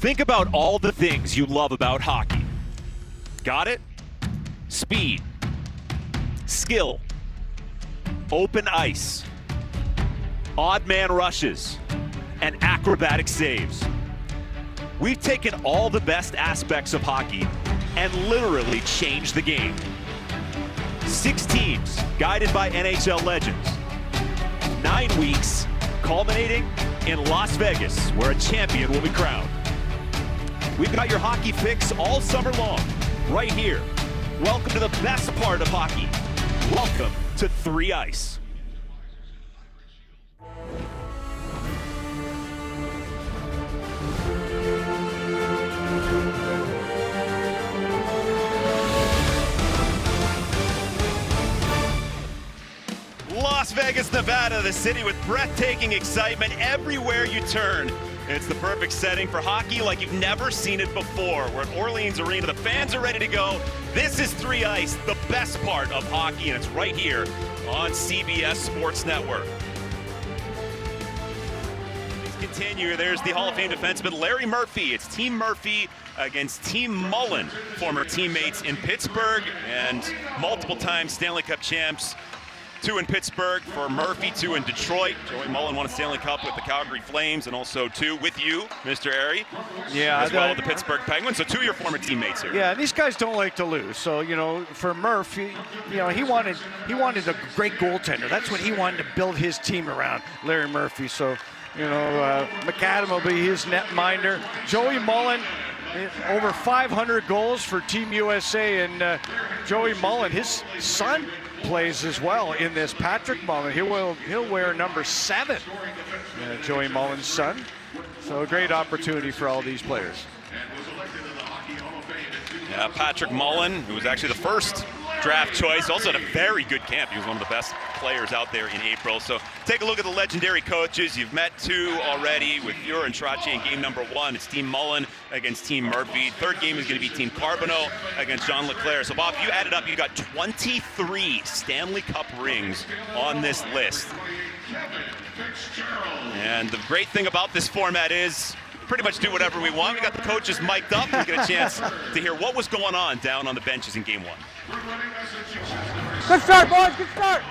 Think about all the things you love about hockey. Got it? Speed, skill, open ice, odd man rushes, and acrobatic saves. We've taken all the best aspects of hockey and literally changed the game. 6 teams guided by NHL legends. 9 weeks culminating in Las Vegas, where a champion will be crowned. We've got your hockey fix all summer long, right here. Welcome to the best part of hockey. Welcome to 3 Ice. Las Vegas, Nevada, the city with breathtaking excitement everywhere you turn. It's the perfect setting for hockey like you've never seen it before. We're at Orleans Arena. The fans are ready to go. This is 3 Ice, the best part of hockey, and it's right here on CBS Sports Network. Let's continue. There's the Hall of Fame defenseman Larry Murphy. It's Team Murphy against Team Mullen, former teammates in Pittsburgh and multiple time Stanley Cup champs. 2 in Pittsburgh for Murphy, 2 in Detroit. Joey Mullen won a Stanley Cup with the Calgary Flames, and also 2 with you, Mr. Airy. Yeah, as well with the Pittsburgh Penguins. So 2 of your former teammates here. Yeah, these guys don't like to lose. So for Murphy, he wanted a great goaltender. That's what he wanted to build his team around, Larry Murphy. So McAdam will be his netminder. Joey Mullen, over 500 goals for Team USA, and Joey Mullen, his son, plays as well in this. Patrick Mullen, he'll wear number 7, Joey Mullen's son. So a great opportunity for all these players. Yeah, Patrick Mullen, who was actually the first draft choice, also had a very good camp. He was one of the best players out there in April. So take a look at the legendary coaches. You've met 2 already with Ure and Trottier in game number 1. It's Team Mullen against Team Murphy. Third game is going to be Team Carbonneau against John LeClair. So Bob, if you added up, you got 23 Stanley Cup rings on this list. And the great thing about this format is pretty much do whatever we want. We got the coaches mic'd up. We get a chance to hear what was going on down on the benches in game 1. Good start, boys. Good start.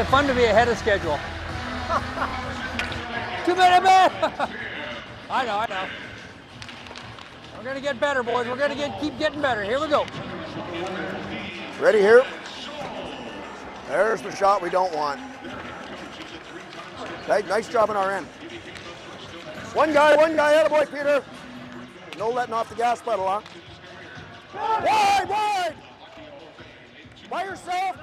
Fun to be ahead of schedule. 2-minute man. I know. We're gonna get better, boys. We're gonna keep getting better. Here we go. Ready here. There's the shot we don't want. Okay, nice job on our end. One guy, attaboy, Peter. No letting off the gas pedal, huh? Wide! By yourself!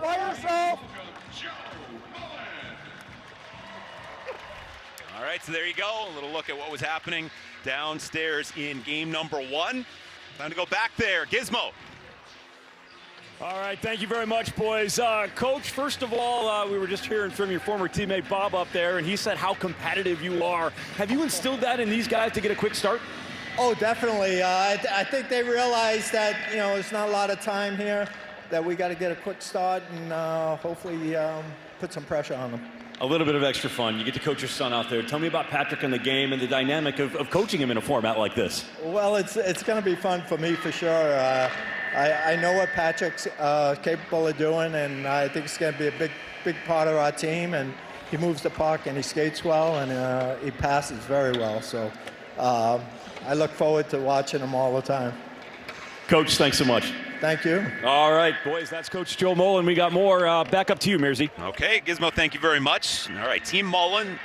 All right, so there you go. A little look at what was happening downstairs in game number 1. Time to go back there. Gizmo. All right, thank you very much, boys. Coach, first of all, we were just hearing from your former teammate Bob up there, and he said how competitive you are. Have you instilled that in these guys to get a quick start? Oh, definitely. I think they realize that, there's not a lot of time here, that we got to get a quick start and hopefully put some pressure on them. A little bit of extra fun. You get to coach your son out there. Tell me about Patrick and the game and the dynamic of coaching him in a format like this. Well, it's going to be fun for me for sure. I know what Patrick's capable of doing, and I think it's going to be a big part of our team. And he moves the puck, and he skates well, and he passes very well. So I look forward to watching him all the time. Coach, thanks so much. Thank you. All right, boys, that's Coach Joe Mullen. We got more. Back up to you, Mersey. Okay, Gizmo, thank you very much. All right, Team Mullen,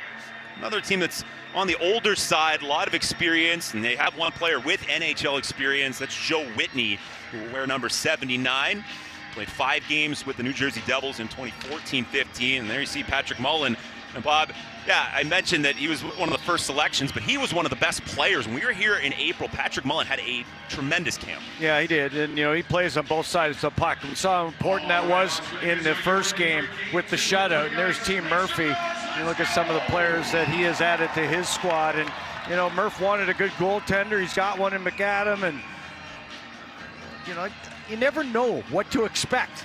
another team that's on the older side, a lot of experience, and they have one player with NHL experience. That's Joe Whitney, who will wear number 79. Played 5 games with the New Jersey Devils in 2014-15, and there you see Patrick Mullen. And Bob, yeah, I mentioned that he was one of the first selections, but he was one of the best players. When we were here in April, Patrick Mullen had a tremendous camp. Yeah, he did, and he plays on both sides of the puck. We saw how important that was in the first game with the shutout. And there's Team Murphy. You look at some of the players that he has added to his squad, and Murph wanted a good goaltender. He's got one in McAdam, and you never know what to expect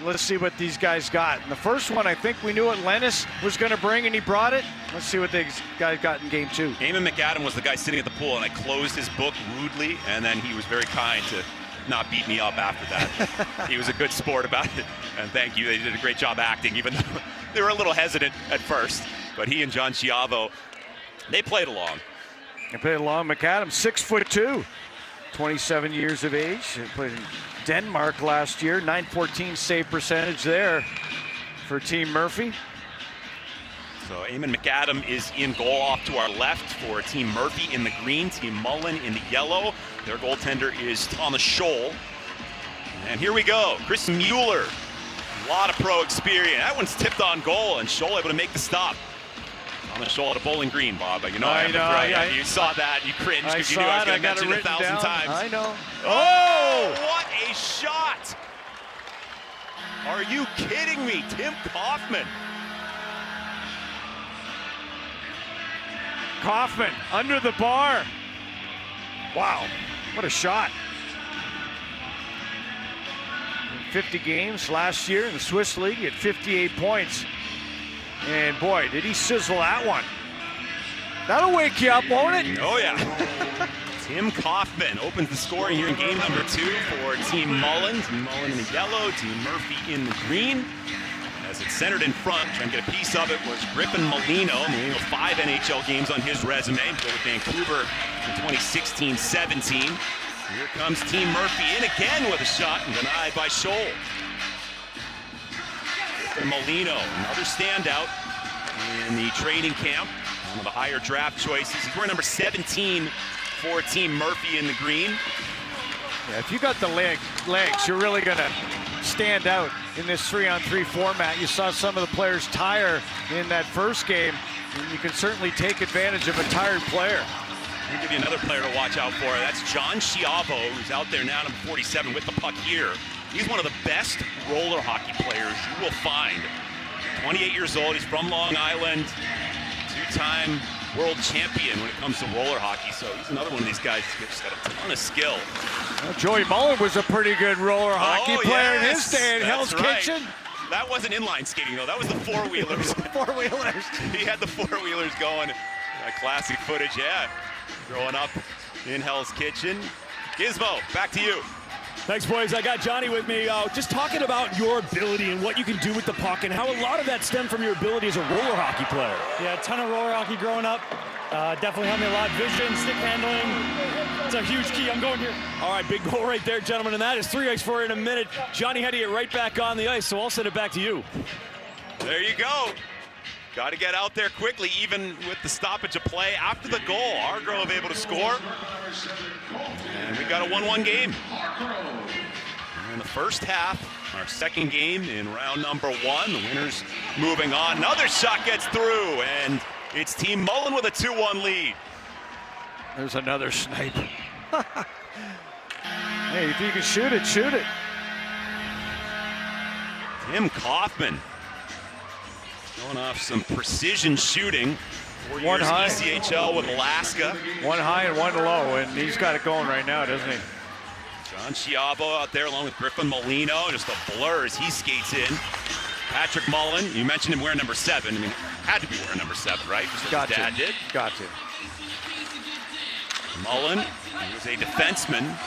Let's see what these guys got. And the first one, I think we knew what Lennis was going to bring, and he brought it. Let's see what these guys got in game 2. Eamon McAdam was the guy sitting at the pool, and I closed his book rudely, and then he was very kind to not beat me up after that. He was a good sport about it, and thank you. They did a great job acting, even though they were a little hesitant at first. But he and John Schiavo, they played along. They played along. McAdam, 6'2", 27 years of age. He played in Denmark last year. .914 save percentage there for Team Murphy. So Eamon McAdam is in goal off to our left for Team Murphy in the green, Team Mullen in the yellow. Their goaltender is Thomas Scholl. And here we go, Chris Mueller. A lot of pro experience. That one's tipped on goal, and Scholl able to make the stop. Thomas Scholl at a Bowling Green, Bob. You know, you saw that, you cringed because you knew I was going to mention it 1,000 times. I know. Oh, what a shot! Are you kidding me? Tim Kaufman. Kaufman under the bar. Wow, what a shot. In 50 games last year in the Swiss League, he had 58 points. And boy, did he sizzle that one. That'll wake you up, won't it? Oh yeah. Tim Kaufman opens the scoring here in game number 2 for Team Mullen. Team Mullen in the yellow, Team Murphy in the green. As it's centered in front, trying to get a piece of it was Griffin Molino. Molino 5 NHL games on his resume. Played with Vancouver in 2016-17. Here comes Team Murphy in again with a shot and denied by Scholl. Griffin Molino, another standout in the training camp. One of the higher draft choices. He's wearing number 17 for Team Murphy in the green. Yeah, if you got the legs, you're really going to stand out in this 3-on-3 format. You saw some of the players tire in that first game, and you can certainly take advantage of a tired player. I'll give you another player to watch out for. That's John Schiavo, who's out there now, number 47, with the puck here. He's one of the best roller hockey players you will find. 28 years old, he's from Long Island, 2-time world champion when it comes to roller hockey. So he's another one of these guys who's just got a ton of skill. Well, Joey Mullen was a pretty good roller hockey player in his day in Hell's Kitchen. That wasn't inline skating, though. That was the four-wheelers. Four-wheelers. He had the four-wheelers going. Classic footage, yeah. Growing up in Hell's Kitchen. Gizmo, back to you. Thanks, boys. I got Johnny with me. Just talking about your ability and what you can do with the puck and how a lot of that stemmed from your ability as a roller hockey player. Yeah, a ton of roller hockey growing up. Definitely helped me a lot. Vision, stick handling. It's a huge key. I'm going here. All right, big goal right there, gentlemen, and that is 3x4 in a minute. Johnny had to get right back on the ice, so I'll send it back to you. There you go. Got to get out there quickly, even with the stoppage of play. After the goal, Hargrove able to score. And we got a 1-1 game. In the first half, our second game in round number 1. The winners moving on. Another shot gets through, and it's Team Mullen with a 2-1 lead. There's another snipe. Hey, if you can shoot it, shoot it. Tim Kaufman going off some precision shooting. 4 years One high. ECHL with Alaska. One high and one low, and he's got it going right now, doesn't he? John Schiavo out there along with Griffin Molino. Just a blur as he skates in. Patrick Mullen, you mentioned him wearing number 7. I mean, had to be wearing number 7, right? Just like his dad did. Got to. Mullen, he was a defenseman.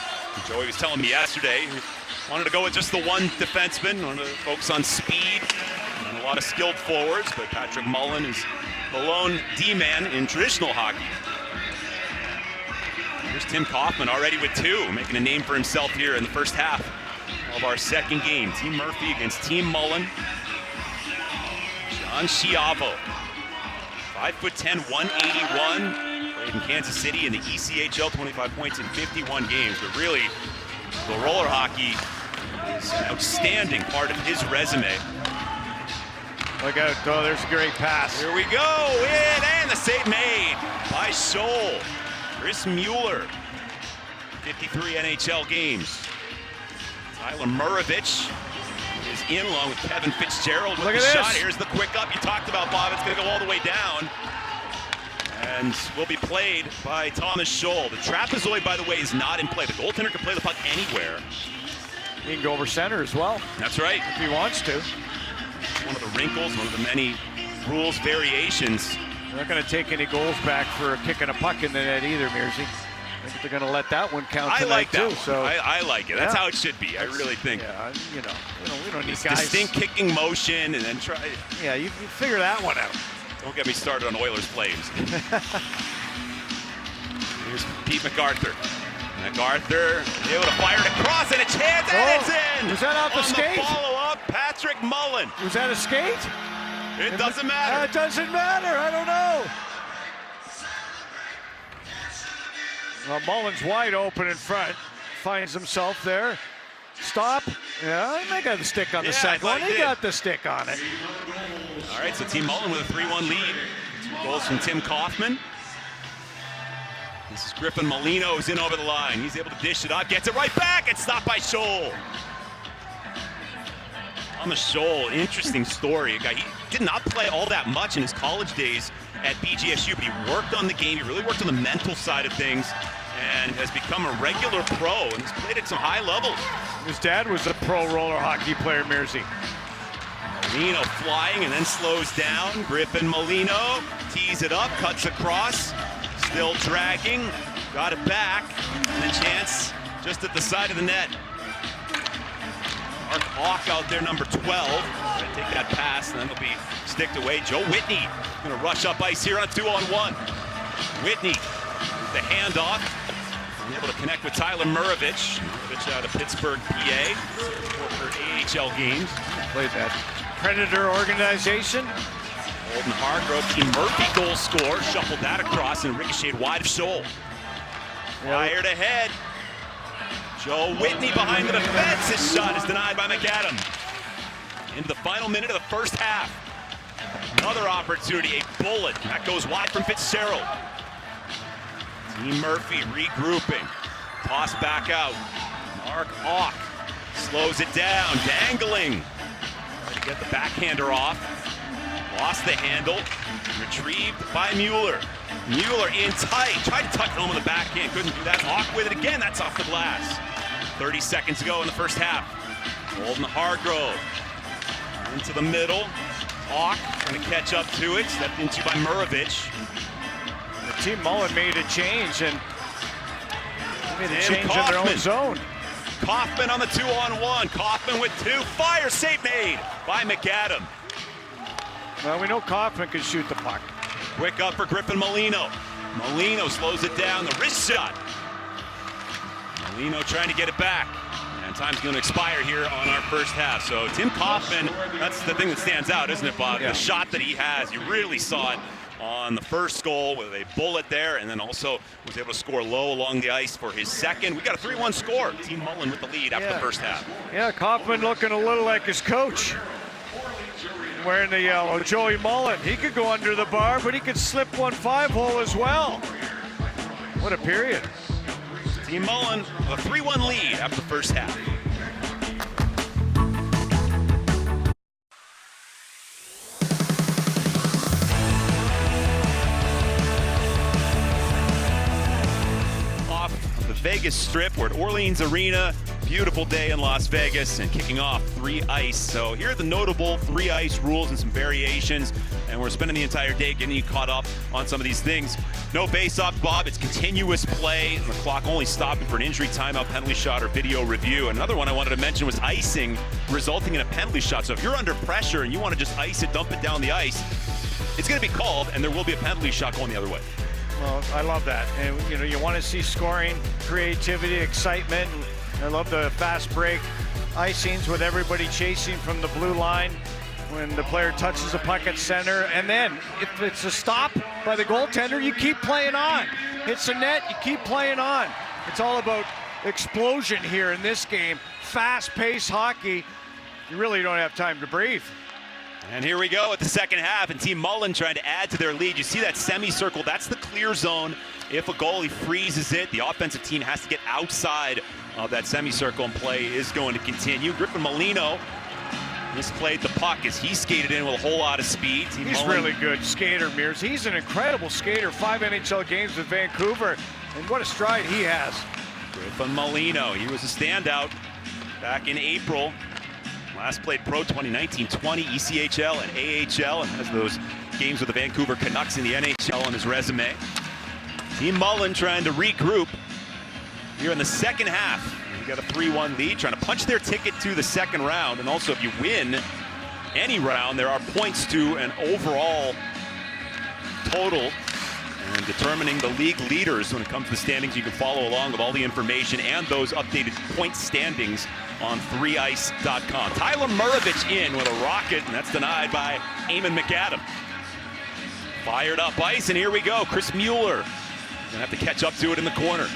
Joey was telling me yesterday, he wanted to go with just the one defenseman, wanted to focus on speed and a lot of skilled forwards, but Patrick Mullen is the lone D-man in traditional hockey. Here's Tim Kaufman already with 2, making a name for himself here in the first half of our second game. Team Murphy against Team Mullen. John Schiavo, 5'10", 181. Played in Kansas City in the ECHL, 25 points in 51 games. But really, the roller hockey is an outstanding part of his resume. Look out, oh, there's a great pass. Here we go, in, and the save made by Scholl. Chris Mueller, 53 NHL games. Tyler Murovich is in along with Kevin Fitzgerald with the shot. Here's the quick up you talked about, Bob. It's going to go all the way down. And will be played by Thomas Scholl. The trapezoid, by the way, is not in play. The goaltender can play the puck anywhere. He can go over center as well. That's right. If he wants to. One of the wrinkles, one of the many rules variations. They're not going to take any goals back for kicking a puck in the net either, Mearsy. I think they're going to let that one count tonight, I like that too. So I like it. That's yeah. how it should be. I really think. Yeah, we don't need It's guys. distinct kicking motion, and then try. Yeah, you figure that one out. Don't get me started on Oilers Flames. Here's Pete MacArthur. MacArthur able to fire it across, and a chance, and it's in! Was that off the skate? On the follow-up, Patrick Mullen. Was that a skate? It doesn't matter. It doesn't matter. I don't know. Well, Mullen's wide open in front. Finds himself there. Stop. Yeah, they got the stick on the second one. He got the stick on it. All right, so Team Mullen with a 3-1 lead. 2 goals from Tim Kaufman. This is Griffin Molino who's in over the line. He's able to dish it up, gets it right back, and stopped by Scholl. On the Scholl, interesting story. A guy, he did not play all that much in his college days at BGSU, but he worked on the game. He really worked on the mental side of things and has become a regular pro and has played at some high levels. His dad was a pro roller hockey player, Mearsy. Molino flying and then slows down. Griffin Molino tees it up, cuts across, still dragging, got it back, and a chance just at the side of the net. Mark Hawk out there, number 12. Gonna take that pass, and then it'll be sticked away. Joe Whitney gonna rush up ice here on 2-on-1. Whitney, the handoff, able to connect with Tyler Murovich. Murovich out of Pittsburgh, PA, for AHL games. Played that Predator organization. Holden Hargrove, Team Murphy goal score, shuffled that across and ricocheted wide of Scholl. Fired ahead. Joe Whitney behind the defense. His shot is denied by McAdam. Into the final minute of the first half. Another opportunity, a bullet. That goes wide from Fitzgerald. Team Murphy regrouping. Toss back out. Mark Hawk slows it down, dangling. Trying to get the backhander off. Lost the handle. Retrieved by Mueller. Mueller in tight. Tried to tuck it home with the backhand. Couldn't do that. Hawk with it again. That's off the glass. 30 seconds to go in the first half. Holden Hargrove. Into the middle. Hawk trying to catch up to it. Stepped into by Murovich. The Team Mullen made a change, and made a change Kaufman. in their own zone. Kaufman on the 2-on-1. Kaufman with 2. Fire save made by McAdam. Well, we know Kaufman can shoot the puck. Quick up for Griffin Molino. Molino slows it down. The wrist shot. Molino trying to get it back. And time's going to expire here on our first half. So Tim Kaufman, that's the thing that stands out, isn't it, Bob? Yeah. The shot that he has, you really saw it on the first goal with a bullet there, and then also was able to score low along the ice for his second. We got a 3-1 score. Team Mullen with the lead after the first half. Yeah, Kaufman looking a little like his coach. Wearing the yellow, Joey Mullen. He could go under the bar, but he could slip one 5-hole as well. What a period. Team Mullen, a 3-1 lead after the first half. Off the Vegas Strip, we're at Orleans Arena. Beautiful day in Las Vegas and kicking off 3 ice. So here are the notable 3 ice rules and some variations. And we're spending the entire day getting you caught up on some of these things. No face-off, Bob. It's continuous play. The clock only stopping for an injury timeout, penalty shot, or video review. Another one I wanted to mention was icing, resulting in a penalty shot. So if you're under pressure and you want to just ice it, dump it down the ice, it's going to be called, and there will be a penalty shot going the other way. Well, I love that. And, you want to see scoring, creativity, excitement. I love the fast break icings with everybody chasing from the blue line when the player touches the puck at center. And then if it's a stop by the goaltender, you keep playing on. Hits the net, you keep playing on. It's all about explosion here in this game. Fast-paced hockey. You really don't have time to breathe. And here we go at the second half, and Team Mullen trying to add to their lead. You see that semicircle, that's the clear zone. If a goalie freezes it, the offensive team has to get outside of that semicircle, and play is going to continue. Griffin Molino misplayed the puck as he skated in with a whole lot of speed. Team He's Mullen, really good skater, Mears. He's an incredible skater. 5 NHL games with Vancouver, and what a stride he has. Griffin Molino, he was a standout. back in April. Last played pro 2019-20, ECHL and AHL, and has those games with the Vancouver Canucks in the NHL on his resume. Team Mullen trying to regroup here in the second half. You got a 3-1 lead, trying to punch their ticket to the second round. And also, if you win any round, there are points to an overall total. And determining the league leaders when it comes to the standings, you can follow along with all the information and those updated point standings on 3ice.com. Tyler Murovich in with a rocket, and that's denied by Eamon McAdam. Fired up ice, and here we go. Chris Mueller gonna have to catch up to it in the corner.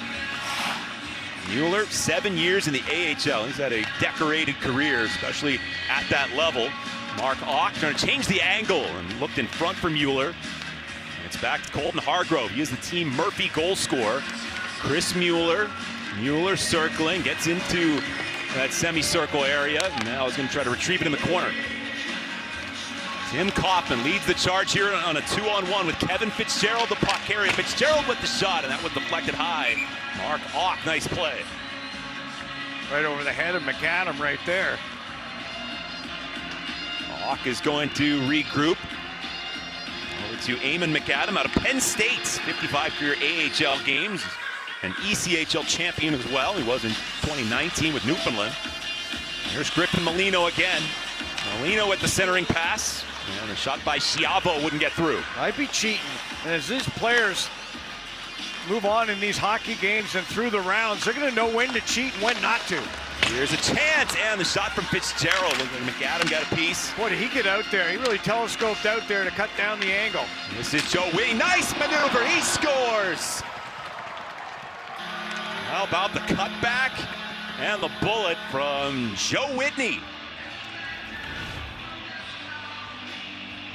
Mueller, 7 years in the AHL. He's had a decorated career, especially at that level. Mark Ock trying to change the angle and looked in front for Mueller. It's back to Colton Hargrove. He is the Team Murphy goal scorer. Chris Mueller. Mueller circling, gets into that semicircle area, and now he's going to try to retrieve it in the corner. Tim Kaufman leads the charge here on a 2-on-1 with Kevin Fitzgerald, the puck carrier. Fitzgerald with the shot, and that was deflected high. Mark Ock, nice play. Right over the head of McAdam right there. Ock is going to regroup. Over to Eamon McAdam out of Penn State. 55 career AHL games. An ECHL champion as well. He was in 2019 with Newfoundland. Here's Griffin Molino again. Molino with the centering pass. And a shot by Schiavo wouldn't get through. I'd be cheating. And as these players move on in these hockey games and through the rounds, they're going to know when to cheat and when not to. Here's a chance, and the shot from Fitzgerald. McAdam got a piece. Boy, did he get out there. He really telescoped out there to cut down the angle. This is Joe Whitney. Nice maneuver. He scores. How about the cutback and the bullet from Joe Whitney?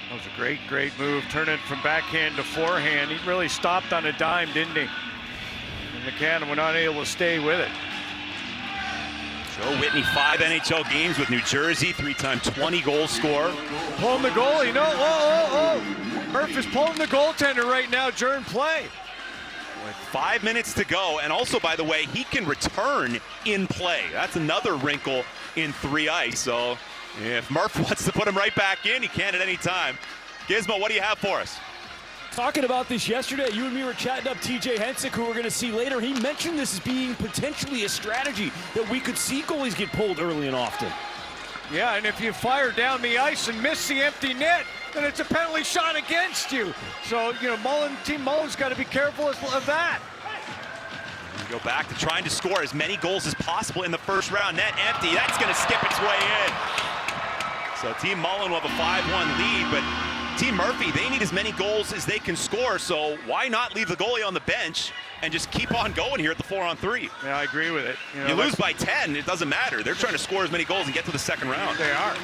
That was a great, great move. Turn it from backhand to forehand. He really stopped on a dime, didn't he? And McAdam were not able to stay with it. Joe Whitney, 5 NHL games with New Jersey, 3-time 20-goal scorer. Pulling the goalie. No, oh. Murph is pulling the goaltender right now during play. With 5 minutes to go, and also, by the way, he can return in play. That's another wrinkle in 3ice. So if Murph wants to put him right back in, he can at any time. Gizmo, what do you have for us? Talking about this yesterday, you and me were chatting up TJ Hensick, who we're going to see later. He mentioned this as being potentially a strategy that we could see goalies get pulled early and often. Yeah, and if you fire down the ice and miss the empty net, then it's a penalty shot against you. So, you know, Team Mullen's got to be careful of that. We go back to trying to score as many goals as possible in the first round. Net empty. That's going to skip its way in. So Team Mullen will have a 5-1 lead, but Team Murphy, they need as many goals as they can score, so why not leave the goalie on the bench and just keep on going here at the 4-on-3? Yeah, I agree with it. You lose by 10, it doesn't matter. They're trying to score as many goals and get to the second round. They are.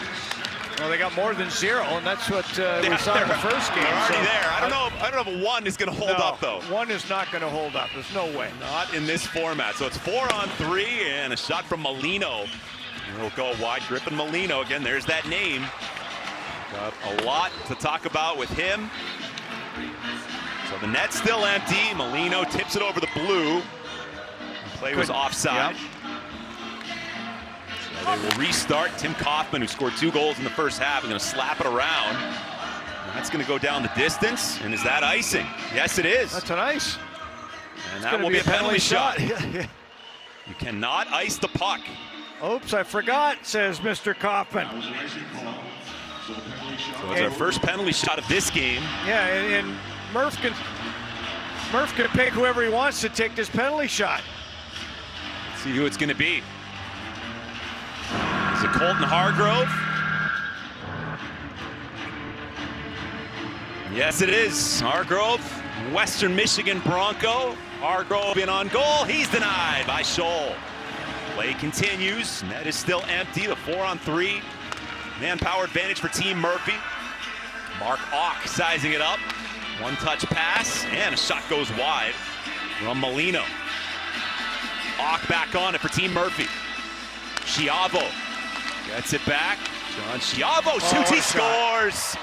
Well, they got more than 0, and that's what we saw in the first game. They're already there. I don't know if a 1 is going to hold up, though. 1 is not going to hold up. There's no way. Not in this format. So it's 4-on-3, and a shot from Molino. It'll go wide. Griffin Molino, again, there's that name. Got a lot to talk about with him. So the net's still empty. Molino tips it over the blue. The play was offside. Yep. So they will restart. Tim Kaufman, who scored 2 goals in the first half, is going to slap it around. And that's going to go down the distance. And is that icing? Yes, it is. That's an ice. And that will be a penalty shot. You cannot ice the puck. Oops, I forgot, says Mr. Kaufman. So it's our first penalty shot of this game. Yeah, and Murph can pick whoever he wants to take this penalty shot. Let's see who it's going to be. Is it Colton Hargrove? Yes, it is. Hargrove, Western Michigan Bronco. Hargrove in on goal. He's denied by Scholl. Play continues. Net is still empty. The 4-on-3. Manpower advantage for Team Murphy. Mark Ock sizing it up. One-touch pass, and a shot goes wide from Molino. Ock back on it for Team Murphy. Schiavo gets it back. John Schiavo shoots, he scores!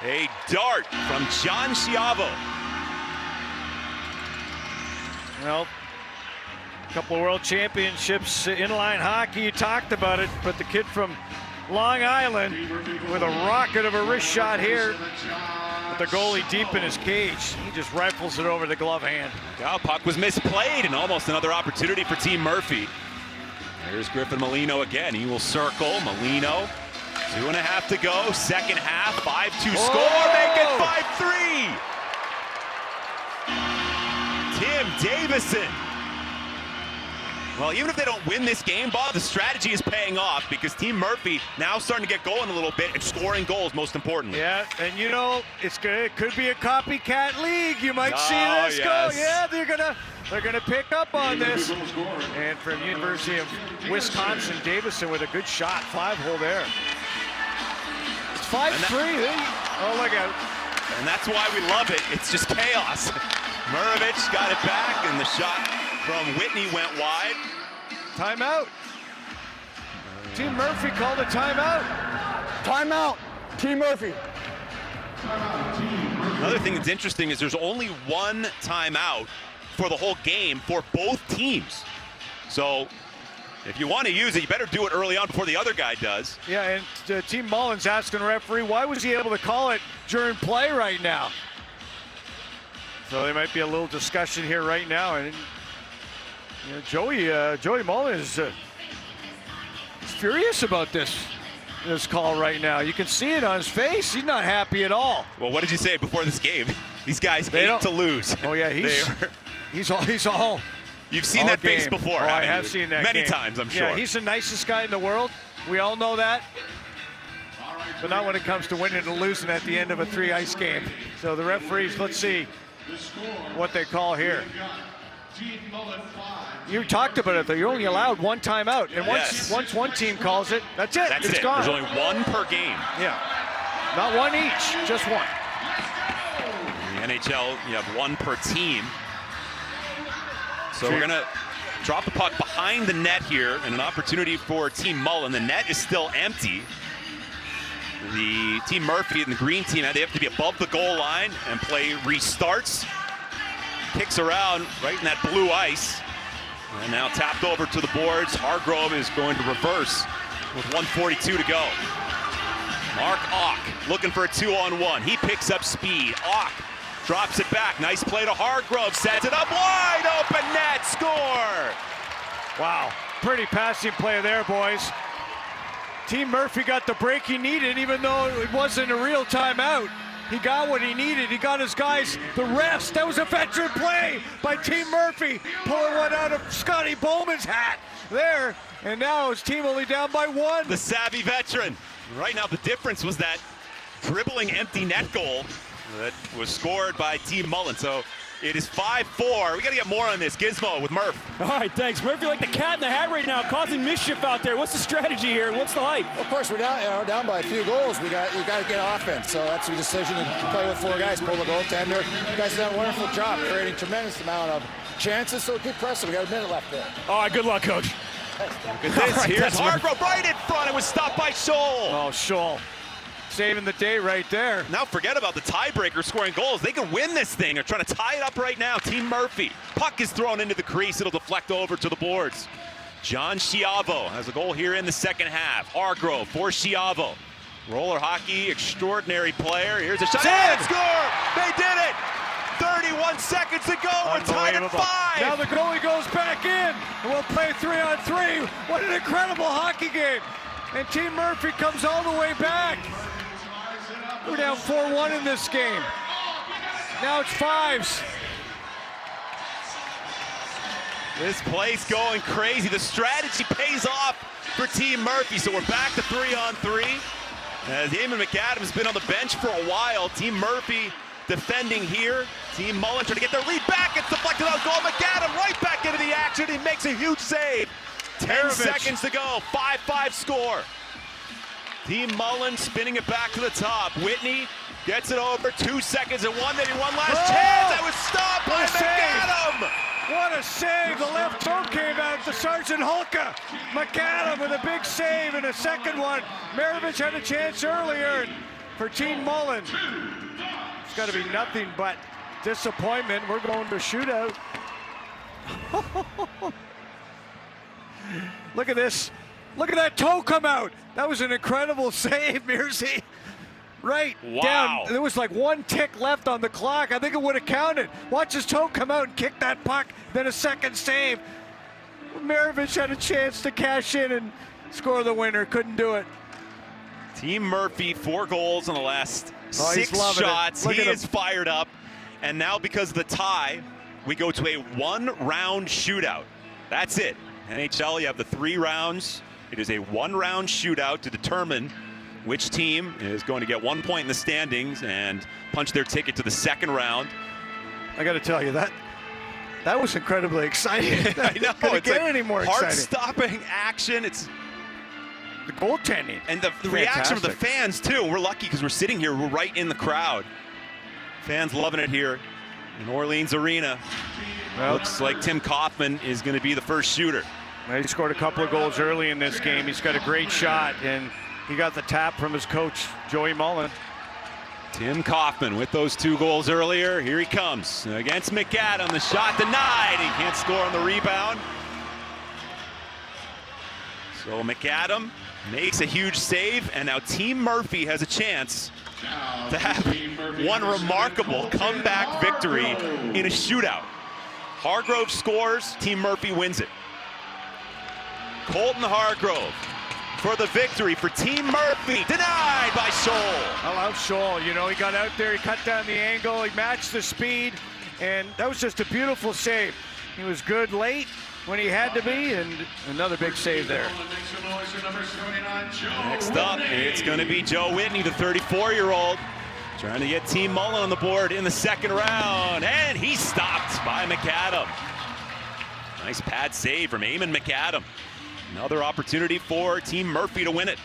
A dart from John Schiavo. Well, couple of world championships, inline hockey, you talked about it, but the kid from Long Island with a rocket of a wrist shot here. With the goalie deep in his cage, he just rifles it over the glove hand. Wow, puck was misplayed and almost another opportunity for Team Murphy. There's Griffin Molino again. He will circle. Molino, 2.5 to go. Second half, 5-2 score. Make it 5-3. Tim Davison. Well, even if they don't win this game, Bob, the strategy is paying off because Team Murphy now starting to get going a little bit and scoring goals, most importantly. Yeah, and you know, it could be a copycat league. You might see this go. Yeah, they're gonna pick up on this. And from University of Wisconsin, Davison with a good shot, 5-hole there. It's 5-3. Oh, look out. And that's why we love it. It's just chaos. Murovich got it back, and the shot from Whitney went wide. Timeout. Team Murphy called a timeout. Timeout. Team Murphy. Another thing that's interesting is there's only one timeout for the whole game for both teams. So if you want to use it, you better do it early on before the other guy does. Yeah, and Team Mullen's asking the referee, why was he able to call it during play right now? So there might be a little discussion here right now. And you know, Joey Mullen is furious about this call right now. You can see it on his face. He's not happy at all. Well, what did you say before this game? These guys hate to lose. Oh yeah, he's all. You've seen that face before. Oh, I have seen that many game. times, I'm sure. Yeah, he's the nicest guy in the world. We all know that. But not when it comes to winning and losing at the end of a 3-ice game. So the referees, let's see what they call here. You talked about it though. You're only allowed one timeout, and once one team calls it, that's it. That's it's it. gone. There's only one per game. Yeah, not one each, just one. In the NHL, you have one per team. So we're gonna drop the puck behind the net here, and an opportunity for Team Mullen. The net is still empty. The Team Murphy and the green team, they have to be above the goal line and play restarts. Kicks around right in that blue ice. And now tapped over to the boards. Hargrove is going to reverse with 1:42 to go. Mark Ock looking for a 2-on-1. He picks up speed. Ock drops it back. Nice play to Hargrove. Sets it up wide open net. Score! Wow, pretty passing play there, boys. Team Murphy got the break he needed, even though it wasn't a real timeout. He got what he needed. He got his guys the rest. That was a veteran play by Team Murphy, pulling one out of Scotty Bowman's hat there. And now his team only down by one. The savvy veteran. Right now, the difference was that dribbling empty net goal that was scored by Team Mullen. So it is 5-4. We got to get more on this. Gizmo with Murph. All right, thanks. Murphy like the cat in the hat right now, causing mischief out there. What's the strategy here? What's the hype? Of course, we're down by a few goals. We got to get offense. So that's the decision to play with 4 guys, pull the goaltender. You guys have done a wonderful job creating tremendous amount of chances. So keep pressing. We got a minute left there. All right, good luck, coach. Look at this. Here's Hargrove right in front. It was stopped by Scholl. Oh, Scholl. Saving the day right there. Now forget about the tiebreaker scoring goals. They can win this thing. They're trying to tie it up right now. Team Murphy. Puck is thrown into the crease. It'll deflect over to the boards. John Schiavo has a goal here in the second half. Hargrove for Schiavo. Roller hockey, extraordinary player. Here's a shot. And score! They did it! 31 seconds to go. We're tied at 5. Now the goalie goes back in, and we'll play 3-on-3. What an incredible hockey game. And Team Murphy comes all the way back. We're down 4-1 in this game. Now it's 5s. This play's going crazy. The strategy pays off for Team Murphy. So we're back to 3-on-3. As Eamon McAdams has been on the bench for a while. Team Murphy defending here. Team Mullen trying to get their lead back. It's deflected on goal. McAdam right back into the action. He makes a huge save. 10 seconds to go. 5-5 score. Team Mullen spinning it back to the top. Whitney gets it over. 2 seconds and maybe one last chance. That was stopped by McAdam. What a save. The left toe came out to Sergeant Hulka. McAdam with a big save and a second one. Maravich had a chance earlier for Team Mullen. It's got to be nothing but disappointment. We're going to shootout. Look at this. Look at that toe come out. That was an incredible save, Mearsy. Right down. There was like one tick left on the clock. I think it would have counted. Watch his toe come out and kick that puck. Then a second save. Maravich had a chance to cash in and score the winner. Couldn't do it. Team Murphy, 4 goals in the last 6 shots. He is fired up. And now because of the tie, we go to a 1-round shootout. That's it. NHL, you have the 3 rounds. It is a 1-round shootout to determine which team is going to get 1 point in the standings and punch their ticket to the 2nd round. I got to tell you, that was incredibly exciting. I know. It's get any more exciting. Heart-stopping action. It's the goaltending. And the reaction of the fans, too. We're lucky because we're sitting here. We're right in the crowd. Fans loving it here in Orleans Arena. Well, looks like Tim Kaufman is going to be the first shooter. He scored a couple of goals early in this game. He's got a great shot, and he got the tap from his coach, Joey Mullen. Tim Kaufman with those 2 goals earlier. Here he comes against McAdam. The shot denied. He can't score on the rebound. So McAdam makes a huge save, and now Team Murphy has a chance to have one remarkable comeback victory in a shootout. Hargrove scores, Team Murphy wins it. Colton Hargrove for the victory for Team Murphy, denied by Scholl. I love Scholl. You know, he got out there, he cut down the angle, he matched the speed, and that was just a beautiful save. He was good late when he had to be, and another big save there. Next up, it's going to be Joe Whitney, the 34-year-old, trying to get Team Mullen on the board in the 2nd round, and he's stopped by McAdam. Nice pad save from Eamon McAdam. Another opportunity for Team Murphy to win it.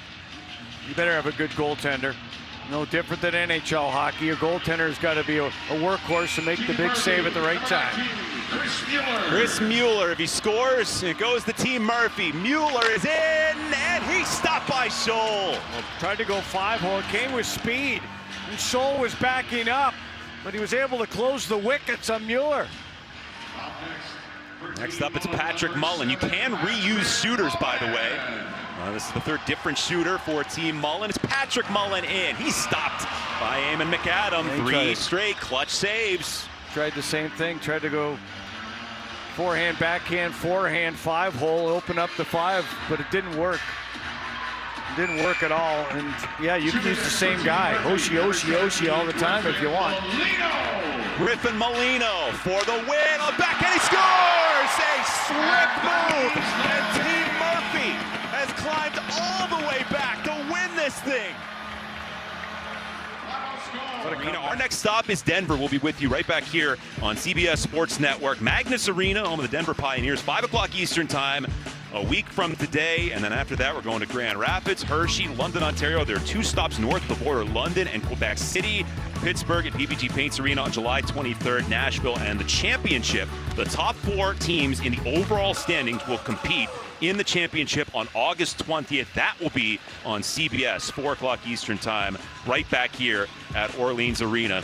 You better have a good goaltender. No different than NHL hockey. A goaltender's got to be a workhorse to make the big save at the right time. Chris Mueller, if he scores, it goes to Team Murphy. Mueller is in, and he's stopped by Scholl. Well, tried to go 5-hole, came with speed, and Scholl was backing up, but he was able to close the wickets on Mueller. Next up, it's Patrick Mullen. You can reuse shooters, by the way. This is the 3rd different shooter for Team Mullen. It's Patrick Mullen in. He's stopped by Eamon McAdam. 3 straight clutch saves. Tried the same thing. Tried to go forehand, backhand, forehand, 5-hole, open up the 5, but it didn't work. It didn't work at all. And yeah, you can use the same guy. Oshie all the time if you want. Griffin Molino for the win. On the backhand, he scores! A swift move, and Team Murphy has climbed all the way back to win this thing. Our next stop is Denver. We'll be with you right back here on CBS Sports Network. Magnus Arena, home of the Denver Pioneers, 5 o'clock Eastern time, a week from today. And then after that, we're going to Grand Rapids, Hershey, London, Ontario. There are 2 stops north of the border, London and Quebec City, Pittsburgh at PPG Paints Arena on July 23rd, Nashville, and the championship. The top 4 teams in the overall standings will compete in the championship on August 20th. That will be on CBS, 4 o'clock Eastern time, right back here at Orleans Arena.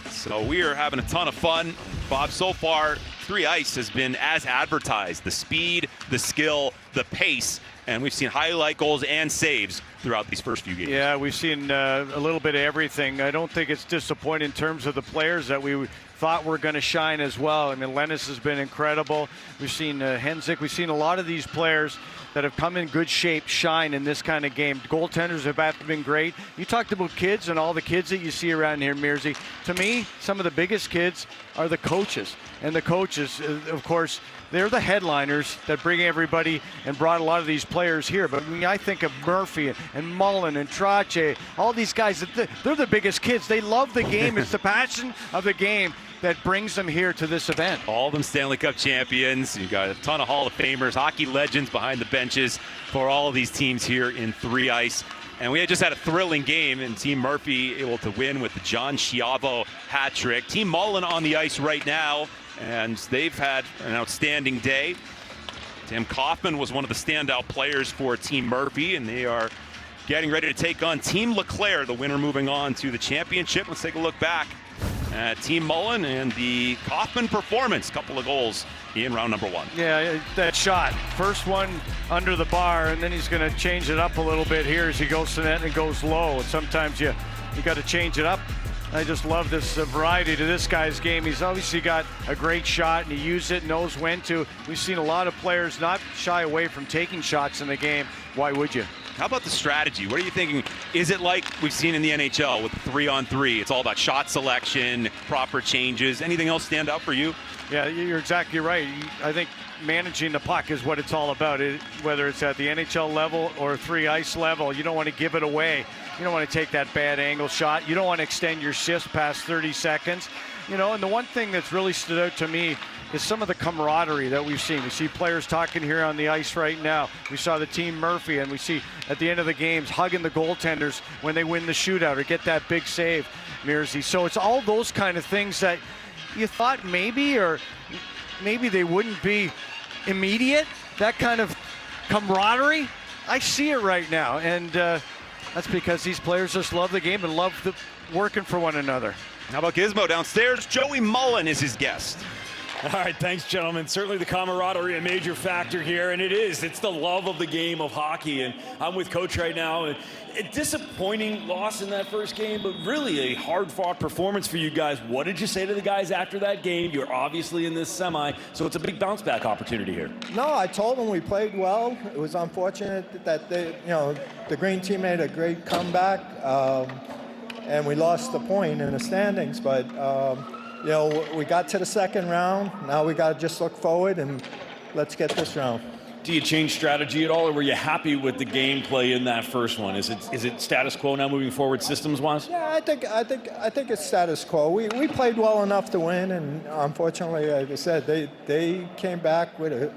So we are having a ton of fun. Bob, so far, 3 Ice has been as advertised. The speed, the skill, the pace, and we've seen highlight goals and saves throughout these first few games. Yeah, we've seen a little bit of everything. I don't think it's disappointing in terms of the players that we thought were going to shine as well. I mean, Lennis has been incredible. We've seen Henzik. We've seen a lot of these players that have come in good shape shine in this kind of game. Goaltenders have been great. You talked about kids and all the kids that you see around here, Mearsy. To me, some of the biggest kids are the coaches. And the coaches, of course, they're the headliners that bring everybody and brought a lot of these players here. But when I think of Murphy and Mullen and Trache, all these guys, they're the biggest kids. They love the game. It's the passion of the game that brings them here to this event. All of them Stanley Cup champions. You got a ton of Hall of Famers, hockey legends behind the benches for all of these teams here in 3 Ice. And we had just had a thrilling game, and Team Murphy able to win with the John Schiavo hat trick. Team Mullen on the ice right now, and they've had an outstanding day. Tim Kaufman was one of the standout players for Team Murphy, and they are getting ready to take on Team LeClair, the winner moving on to the championship. Let's take a look back Team Mullen and the Kaufman performance. Couple of goals in round number 1. Yeah, that shot. First one under the bar, and then he's going to change it up a little bit here as he goes to net and goes low. Sometimes you got to change it up. I just love this variety to this guy's game. He's obviously got a great shot, and he uses it, knows when to. We've seen a lot of players not shy away from taking shots in the game. Why would you? How about the strategy? What are you thinking? Is it like we've seen in the NHL with 3-on-3? It's all about shot selection, proper changes. Anything else stand out for you? Yeah, you're exactly right. I think managing the puck is what it's all about. Whether it's at the NHL level or 3-ice level, you don't want to give it away. You don't want to take that bad angle shot. You don't want to extend your shifts past 30 seconds. You know, and the one thing that's really stood out to me is some of the camaraderie that we've seen. We see players talking here on the ice right now. We saw the team Murphy, and we see at the end of the games hugging the goaltenders when they win the shootout or get that big save, Mearsy. So it's all those kind of things that you thought maybe they wouldn't be immediate, that kind of camaraderie. I see it right now, and that's because these players just love the game and love working for one another. How about Gizmo downstairs? Joey Mullen is his guest. All right, thanks, gentlemen. Certainly the camaraderie a major factor here, and it's the love of the game of hockey. And I'm with Coach right now. A disappointing loss in that first game, but really a hard-fought performance for you guys. What did you say to the guys after that game? You're obviously in this semi, so it's a big bounce-back opportunity here. No, I told them we played well. It was unfortunate that the green team made a great comeback, and we lost the point in the standings, but we got to the second round. Now we got to just look forward and let's get this round. Do you change strategy at all, or were you happy with the gameplay in that first one? Is it status quo now moving forward, systems-wise? Yeah, I think it's status quo. We played well enough to win, and unfortunately, like I said, they came back with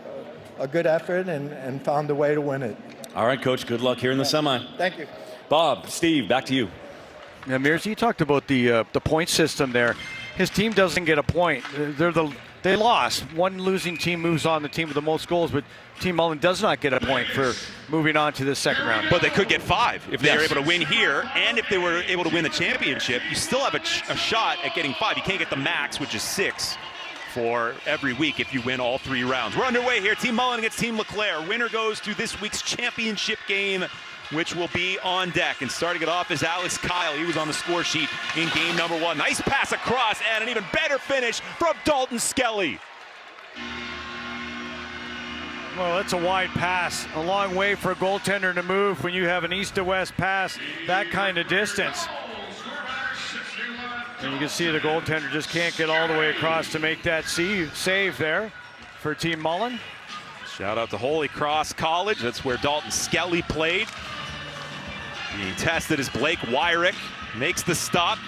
a good effort and found a way to win it. All right, Coach. Good luck here in the semi. Thank you. Bob, Steve, back to you. Now, Mears, you talked about the point system there. His team doesn't get a point. They lost. One losing team moves on, the team with the most goals, but Team Mullen does not get a point for moving on to the second round. But they could get 5 if they were able to win here, and if they were able to win the championship. You still have a shot at getting 5. You can't get the max, which is 6 for every week if you win all 3 rounds. We're underway here. Team Mullen against Team LeClair. Winner goes to this week's championship game, which will be on deck. And starting it off is Alex Kyle. He was on the score sheet in game number 1. Nice pass across, and an even better finish from Dalton Skelly. Well, that's a wide pass. A long way for a goaltender to move when you have an east to west pass that kind of distance. And you can see the goaltender just can't get all the way across to make that save there for Team Mullen. Shout out to Holy Cross College. That's where Dalton Skelly played. Being tested as Blake Wyrick makes the stop.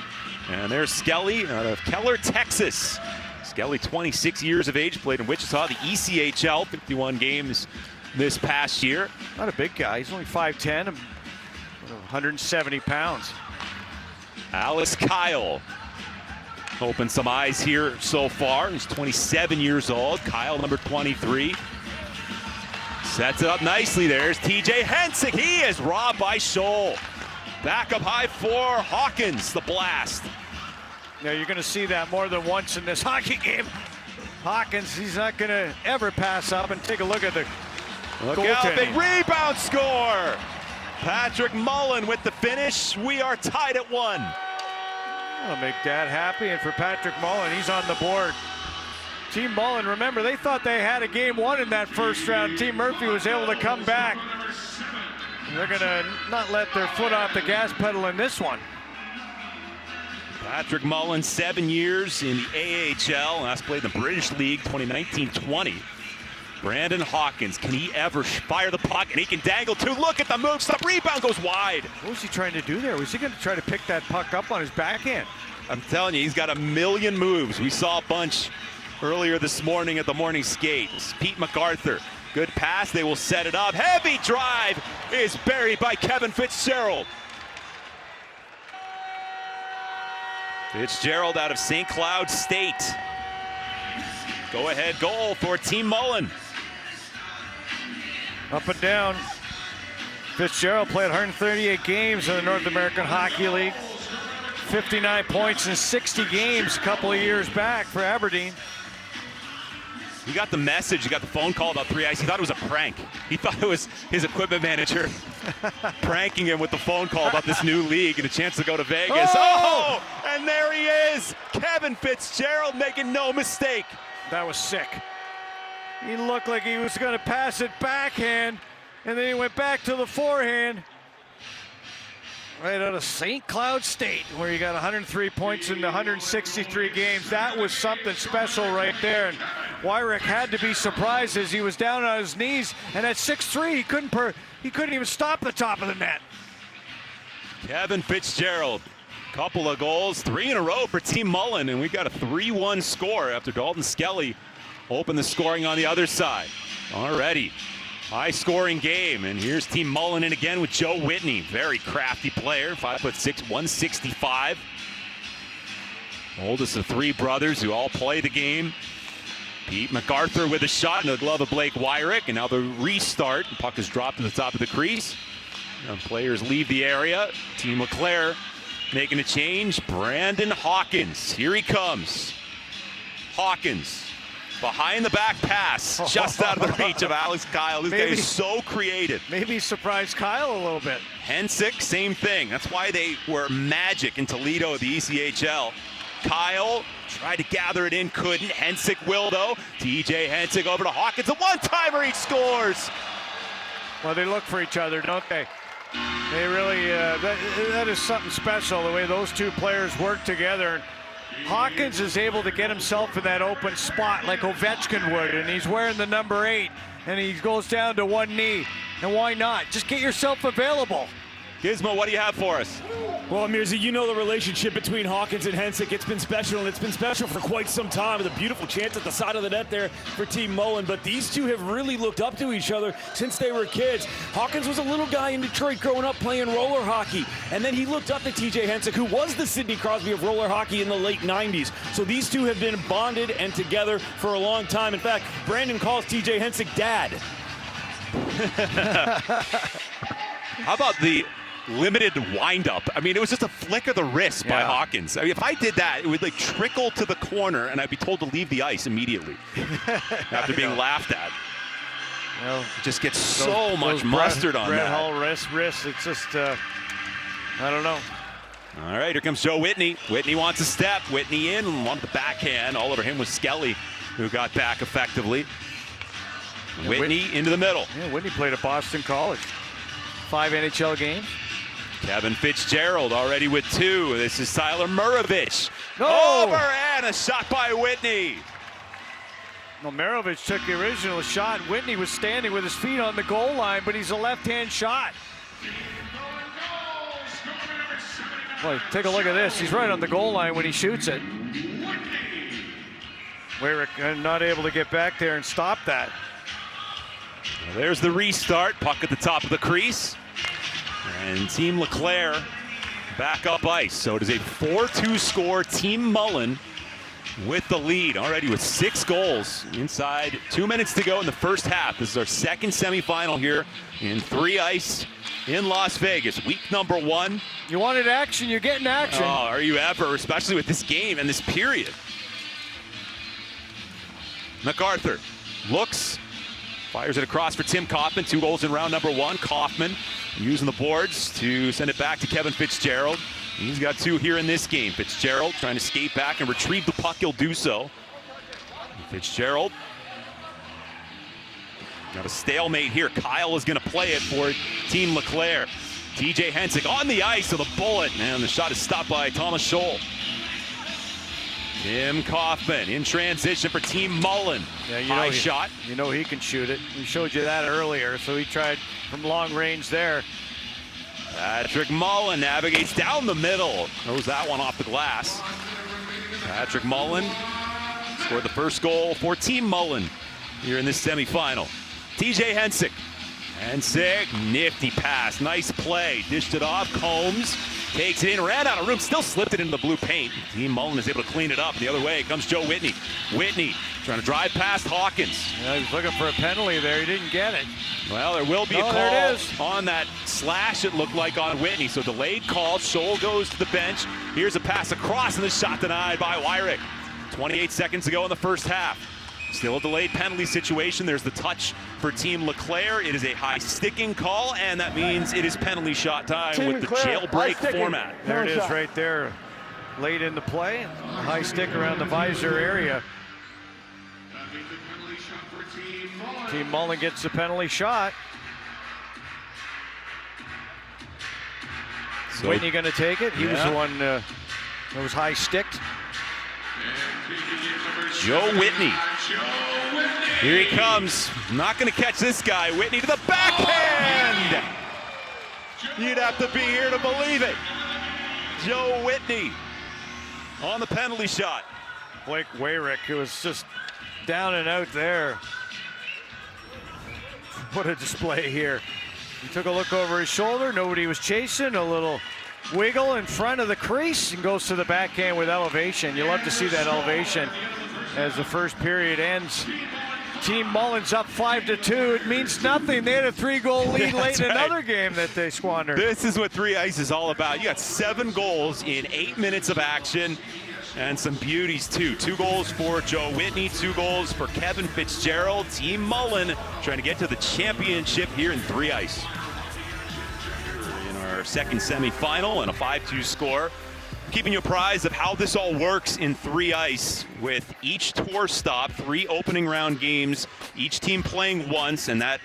And there's Skelly out of Keller, Texas. Skelly, 26 years of age, played in Wichita, the ECHL, 51 games this past year. Not a big guy. He's only 5'10", 170 pounds. Alex Kyle opened some eyes here so far. He's 27 years old. Kyle, number 23. Sets it up nicely. There's TJ Hensick. He is robbed by Scholl. Back up high for Hawkins, the blast. Now you're going to see that more than once in this hockey game. Hawkins, he's not going to ever pass up, and take a look at the Look out, big rebound score. Patrick Mullen with the finish. We are tied at 1. That'll make Dad happy, and for Patrick Mullen, he's on the board. Team Mullen, remember, they thought they had a game 1 in that first round. Team Murphy was able to come back. And they're going to not let their foot off the gas pedal in this one. Patrick Mullen, 7 years in the AHL. Last played in the British League, 2019-20. Brandon Hawkins, can he ever fire the puck? And he can dangle too. Look at the move. Stop. Rebound goes wide. What was he trying to do there? Was he going to try to pick that puck up on his backhand? I'm telling you, he's got a million moves. We saw a bunch earlier this morning at the morning skate. Pete MacArthur. Good pass. They will set it up. Heavy drive is buried by Kevin Fitzgerald. Fitzgerald out of St. Cloud State. Go ahead goal for Team Mullen. Up and down. Fitzgerald played 138 games in the North American Hockey League. 59 points in 60 games a couple of years back for Aberdeen. He got the message, he got the phone call about 3 ice. He thought it was a prank. He thought it was his equipment manager pranking him with the phone call about this new league and a chance to go to Vegas. Oh! And there he is! Kevin Fitzgerald making no mistake. That was sick. He looked like he was going to pass it backhand, and then he went back to the forehand. Right out of St. Cloud State, where he got 103 points in 163 games. That was something special right there. And Wyrick had to be surprised as he was down on his knees. And at 6'3", he couldn't even stop the top of the net. Kevin Fitzgerald, couple of goals, 3 in a row for Team Mullen, and we got a 3-1 score after Dalton Skelly opened the scoring on the other side. Already. High-scoring game, and here's Team Mullen in again with Joe Whitney. Very crafty player, 5'6", 165. Oldest of 3 brothers who all play the game. Pete MacArthur with a shot in the glove of Blake Wyrick, and now the restart. The puck is dropped to the top of the crease. And players leave the area. Team LeClair making a change. Brandon Hawkins, here he comes. Hawkins. Behind the back pass, just out of the reach of Alex Kyle. This guy is so creative. Maybe surprised Kyle a little bit. Hensick, same thing. That's why they were magic in Toledo at the ECHL. Kyle tried to gather it in, couldn't. Hensick will though. TJ Hensick over to Hawkins. A one-timer, he scores. Well, they look for each other, don't they? They really, that is something special, the way those two players work together. Hawkins is able to get himself in that open spot like Ovechkin would, and he's wearing the number 8, and he goes down to one knee. And why not? Just get yourself available. Gizmo, what do you have for us? Well, Mirza, you know the relationship between Hawkins and Hensick. It's been special, and it's been special for quite some time. With a beautiful chance at the side of the net there for Team Mullen. But these two have really looked up to each other since they were kids. Hawkins was a little guy in Detroit growing up playing roller hockey. And then he looked up to TJ Hensick, who was the Sidney Crosby of roller hockey in the late 90s. So these two have been bonded and together for a long time. In fact, Brandon calls TJ Hensick Dad. How about the limited windup? I mean, it was just a flick of the wrist by Hawkins. I mean, if I did that, it would like trickle to the corner and I'd be told to leave the ice immediately after being laughed at. Well, it just gets so much mustard on Brett that. Hull wrist. It's just, I don't know. All right, here comes Joe Whitney. Whitney wants a step. Whitney in, wanted the backhand. All over him was Skelly, who got back effectively. Yeah, Whitney into the middle. Yeah, Whitney played at Boston College. 5 NHL games. Kevin Fitzgerald already with 2. This is Tyler Murovich. No! Over and a shot by Whitney. Well, Marovich took the original shot. Whitney was standing with his feet on the goal line, but he's a left-hand shot. Well, take a look at this. He's right on the goal line when he shoots it. Wyrick not able to get back there and stop that. Well, there's the restart. Puck at the top of the crease. And Team LeClair back up ice. So it is a 4-2 score. Team Mullen with the lead already with 6 goals inside 2 minutes to go in the first half. This is our second semifinal here in 3 ice in Las Vegas. Week number 1. You wanted action, you're getting action. Oh, are you ever, especially with this game and this period. MacArthur looks, fires it across for Tim Kaufman. 2 goals in round number 1. Kaufman using the boards to send it back to Kevin Fitzgerald. He's got 2 here in this game. Fitzgerald trying to skate back and retrieve the puck. He'll do so. Fitzgerald got a stalemate here. Kyle is going to play it for Team LeClair. TJ Hensick on the ice with a bullet, and the shot is stopped by Thomas Scholl. Tim Kaufman in transition for Team Mullen. Yeah, high shot. You know he can shoot it. We showed you that earlier, so he tried from long range there. Patrick Mullen navigates down the middle. Throws that one off the glass. Patrick Mullen scored the first goal for Team Mullen here in this semifinal. TJ Hensick. Hensick, nifty pass. Nice play. Dished it off. Combs Takes it in, ran out of room, still slipped it into the blue paint. Team Mullen is able to clean it up. The other way comes Joe Whitney. Whitney trying to drive past Hawkins. Yeah, he was looking for a penalty there. He didn't get it. Well, there will be a call there it is. on that slash, it looked like, on Whitney. So delayed call. Scholl goes to the bench. Here's a pass across, and the shot denied by Wyrick. 28 seconds to go in the first half. Still a delayed penalty situation. There's the touch for Team LeClair. It is a high sticking call, and that means it is penalty shot time with the jailbreak format. There it is right there. Late in the play. High stick around the visor area. Team Mullen gets the penalty shot. So, Whitney going to take it. He was the one that was high sticked. Joe Whitney. Here he comes. Not going to catch this guy. Whitney to the backhand. You'd have to be here to believe it. Joe Whitney on the penalty shot. Blake Wyrick, who was just down and out there. What a display here. He took a look over his shoulder. Nobody was chasing. A little wiggle in front of the crease and goes to the backhand with elevation. You love to see that elevation as the first period ends. Team Mullen's up 5-2. It means nothing. They had a 3-goal lead late in another game that they squandered. This is what 3 Ice is all about. You got 7 goals in 8 minutes of action, and some beauties too. 2 goals for Joe Whitney, 2 goals for Kevin Fitzgerald. Team Mullen trying to get to the championship here in 3 Ice. In our second semifinal and a 5-2 score. Keeping you apprised of how this all works in 3 Ice with each tour stop, 3 opening round games, each team playing once, and that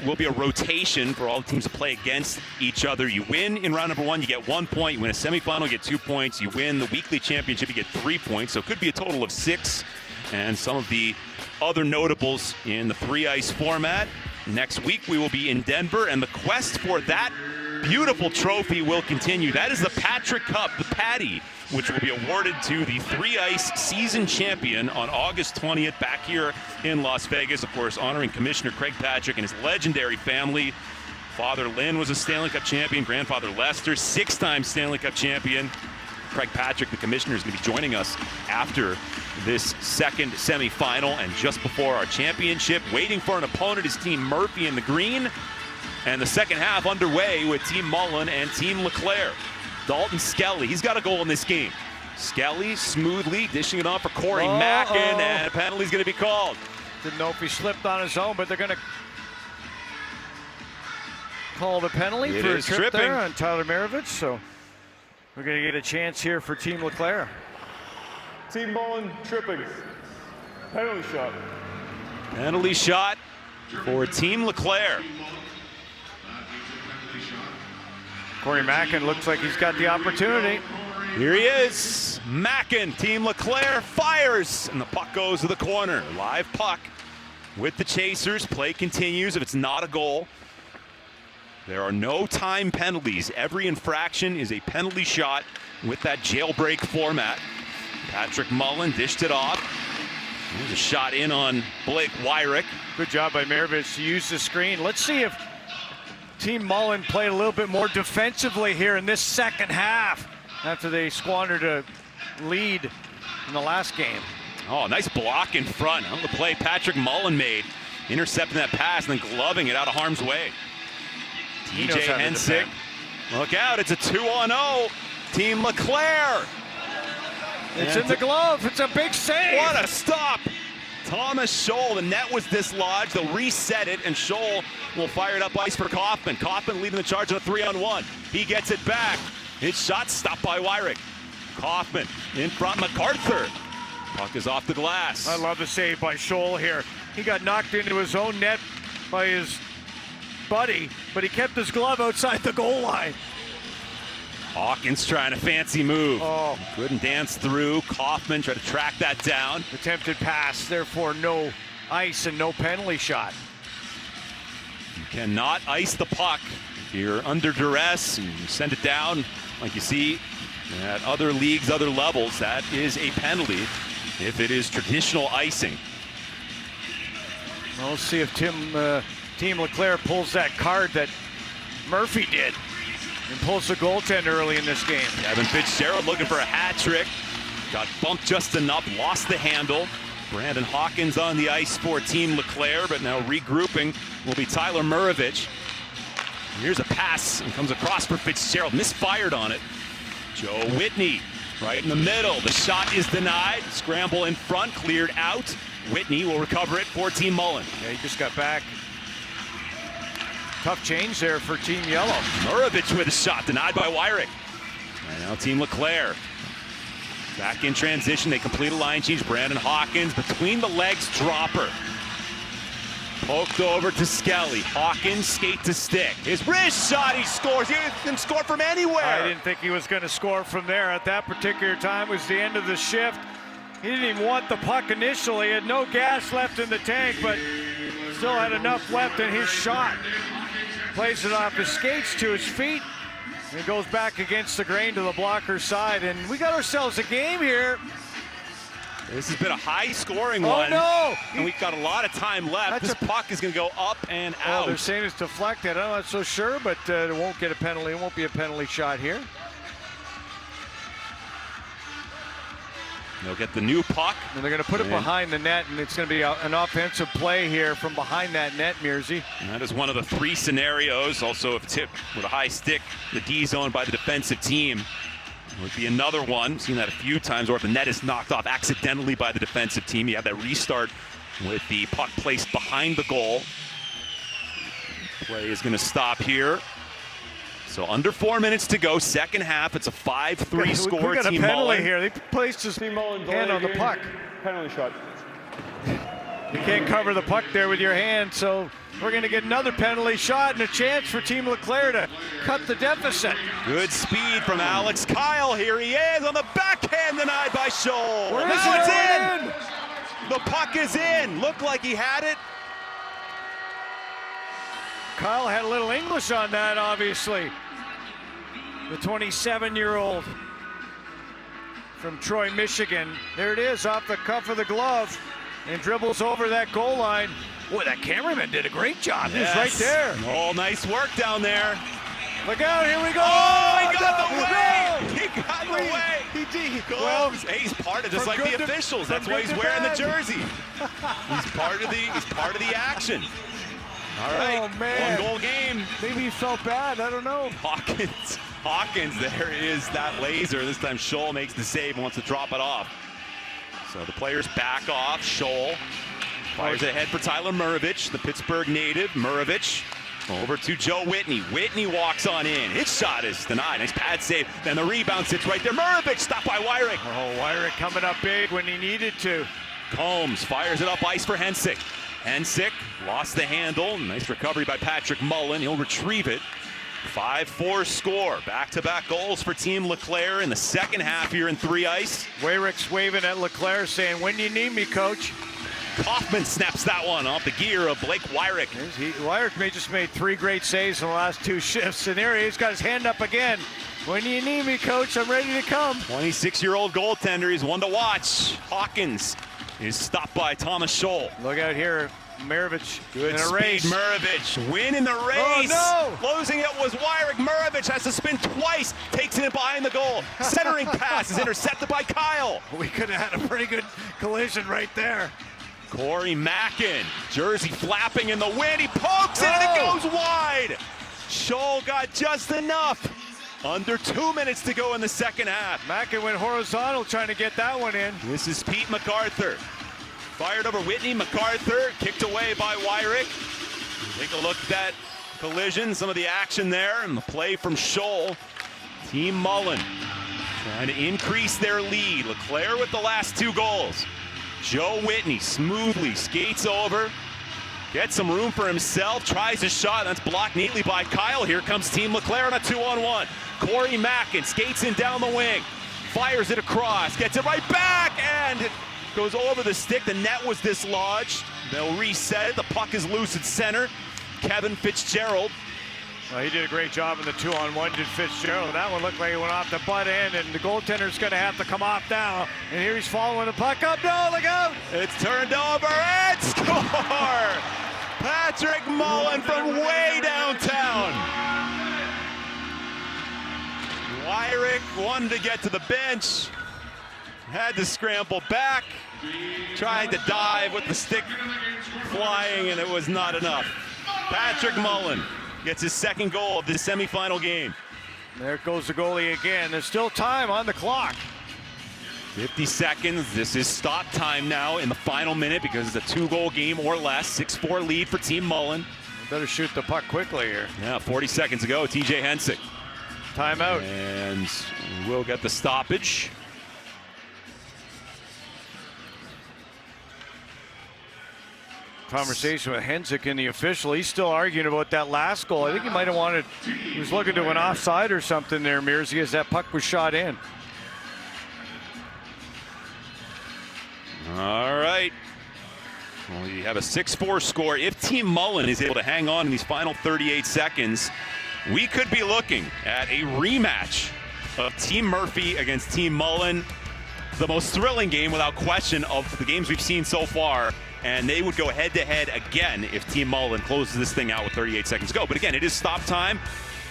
will be a rotation for all the teams to play against each other. You win in round number 1, you get 1 point. You win a semifinal, you get 2 points. You win the weekly championship, you get 3 points. So it could be a total of 6. And some of the other notables in the 3 Ice format. Next week we will be in Denver, and the quest for that beautiful trophy will continue. That is the Patrick Cup, the Patty, which will be awarded to the 3 Ice season champion on August 20th back here in Las Vegas. Of course, honoring Commissioner Craig Patrick and his legendary family. Father Lynn was a Stanley Cup champion. Grandfather Lester, 6-time Stanley Cup champion. Craig Patrick, the commissioner, is going to be joining us after this second semifinal and just before our championship. Waiting for an opponent is Team Murphy in the green. And the second half underway with Team Mullen and Team LeClair. Dalton Skelly, he's got a goal in this game. Skelly smoothly dishing it off for Corey Mackin, and a penalty's going to be called. Didn't know if he slipped on his own, but they're going to call the penalty for a trip there on Tyler Maravich. So we're going to get a chance here for Team LeClair. Team Mullen tripping. Penalty shot. Penalty shot for Team LeClair. Corey Mackin looks like he's got the opportunity. Here he is. Mackin, Team LeClair fires, and the puck goes to the corner. Live puck with the chasers. Play continues if it's not a goal. There are no time penalties. Every infraction is a penalty shot with that jailbreak format. Patrick Mullen dished it off. There's a shot in on Blake Wyrick. Good job by Maravich to use the screen. Let's see if Team Mullen played a little bit more defensively here in this second half after they squandered a lead in the last game. Oh, nice block in front on the play Patrick Mullen made. Intercepting that pass and then gloving it out of harm's way. TJ Hensick. Look out, it's a 2-on-0. Team LeClair. It's in the glove. It's a big save. What a stop. Thomas Scholl, the net was dislodged. They'll reset it, and Scholl will fire it up ice for Kaufman. Kaufman leading the charge on a 3-on-1. He gets it back. His shot stopped by Wyrick. Kaufman in front, MacArthur. Puck is off the glass. I love the save by Scholl here. He got knocked into his own net by his buddy, but he kept his glove outside the goal line. Hawkins trying a fancy move. Oh. Couldn't dance through. Kaufman tried to track that down. Attempted pass, therefore no ice and no penalty shot. You cannot ice the puck. If you're under duress and you send it down like you see at other leagues, other levels, that is a penalty if it is traditional icing. Well, let's see if Team LeClair pulls that card that Murphy did. Impulsive goaltender early in this game. Kevin Fitzgerald looking for a hat trick. Got bumped just enough, lost the handle. Brandon Hawkins on the ice for Team LeClair, but now regrouping will be Tyler Murovich. Here's a pass and comes across for Fitzgerald, misfired on it. Joe Whitney right in the middle. The shot is denied. Scramble in front, cleared out. Whitney will recover it for Team Mullen. Yeah, he just got back. Tough change there for Team Yellow. Murovich with a shot, denied by Wyrick. And now Team LeClair. Back in transition, they complete a line change. Brandon Hawkins between the legs, dropper. Poked over to Skelly. Hawkins skate to stick. His wrist shot, he scores. He can score from anywhere. I didn't think he was going to score from there. At that particular time, it was the end of the shift. He didn't even want the puck initially. He had no gas left in the tank, but still had enough left in his shot. Plays it off his skates to his feet. And it goes back against the grain to the blocker side. And we got ourselves a game here. This has been a high-scoring one. Oh, no! And we've got a lot of time left. This puck is going to go up and out. They're saying it's deflected. I'm not so sure, but it won't get a penalty. It won't be a penalty shot here. They'll get the new puck. And they're going to put it behind the net, and it's going to be an offensive play here from behind that net, Mearsy. And that is one of the 3 scenarios. Also, if tipped with a high stick, the D zone by the defensive team would be another one. Seen that a few times, or if the net is knocked off accidentally by the defensive team, you have that restart with the puck placed behind the goal. Play is going to stop here. So under 4 minutes to go, second half. It's a 5-3 score. We got a Team penalty Mullen here. They placed his hand on the puck. Penalty shot. You can't cover the puck there with your hand, so we're going to get another penalty shot and a chance for Team LeClair to cut the deficit. Good speed from Alex Kyle. Here he is on the backhand, denied by Scholl. Now it's in. The puck is in. Looked like he had it. Kyle had a little English on that, obviously. The 27-year-old from Troy, Michigan. There it is, off the cuff of the glove, and dribbles over that goal line. Boy, that cameraman did a great job. Yes. He was right there. Oh, nice work down there. Look out, here we go. Oh, he got the way. He got the way. He well, he's part of, just like the officials. That's why he's wearing the jersey. He's part of the action. All right, oh, man. 1-goal game. Maybe he felt bad, I don't know. Hawkins, there is that laser. This time Scholl makes the save and wants to drop it off. So the players back off. Scholl fires ahead for Tyler Murovich, the Pittsburgh native. Murovich over to Joe Whitney. Whitney walks on in. His shot is denied. Nice pad save. Then the rebound sits right there. Murovich stopped by Wyrick. Oh, Wyrick coming up big when he needed to. Combs fires it up ice for Hensick. Hensick lost the handle. Nice recovery by Patrick Mullen. He'll retrieve it. 5-4 score. Back-to-back goals for Team LeClair in the second half here in 3 ice. Wyrick's waving at LeClair saying, when you need me, coach. Kaufman snaps that one off the gear of Blake Wyrick. Wyrick just made 3 great saves in the last 2 shifts. And there he is, got his hand up again. When you need me, coach, I'm ready to come. 26-year-old goaltender. He's one to watch. Hawkins is stopped by Thomas Scholl. Look out here, Murovich good in a speed. race. Murovich win in the race. Oh, no. Closing it was Wyrick. Murovich has to spin twice. Takes it behind the goal. Centering pass is intercepted by Kyle. We could have had a pretty good collision right there. Corey Mackin, jersey flapping in the wind. He pokes it and it goes wide. Scholl got just enough. Under 2 minutes to go in the second half. Mackin went horizontal trying to get that one in. This is Pete MacArthur. Fired over Whitney. MacArthur kicked away by Wyrick. Take a look at that collision, some of the action there, and the play from Scholl. Team Mullen trying to increase their lead. LeClair with the last 2 goals. Joe Whitney smoothly skates over, gets some room for himself, tries a shot, that's blocked neatly by Kyle. Here comes Team LeClair on a 2-on-1. Corey Mackin skates in down the wing, fires it across, gets it right back, and it goes over the stick. The net was dislodged. They'll reset it. The puck is loose at center. Kevin Fitzgerald. Well, he did a great job in the 2-on-1, did Fitzgerald. That one looked like it went off the butt end, and the goaltender's going to have to come off now. And here he's following the puck up. No, look out! It's turned over and score! Patrick Mullen from way downtown. Wyrick wanted to get to the bench, had to scramble back, tried to dive with the stick flying, and it was not enough. Patrick Mullen gets his second goal of this semifinal game. There goes the goalie again. There's still time on the clock. 50 seconds. This is stop time now in the final minute because it's a 2-goal game or less. 6-4 lead for Team Mullen. Better shoot the puck quickly here. Yeah, 40 seconds ago, TJ Hensick. Timeout. And we'll get the stoppage. Conversation with Hensick and the official. He's still arguing about that last goal. I think he might have wanted, he was looking to an offside or something there, Mears, as that puck was shot in. All right. Well, you have a 6-4 score. If Team Mullen is able to hang on in these final 38 seconds, we could be looking at a rematch of Team Murphy against Team Mullen. The most thrilling game, without question, of the games we've seen so far. And they would go head-to-head again if Team Mullen closes this thing out with 38 seconds to go. But again, it is stop time,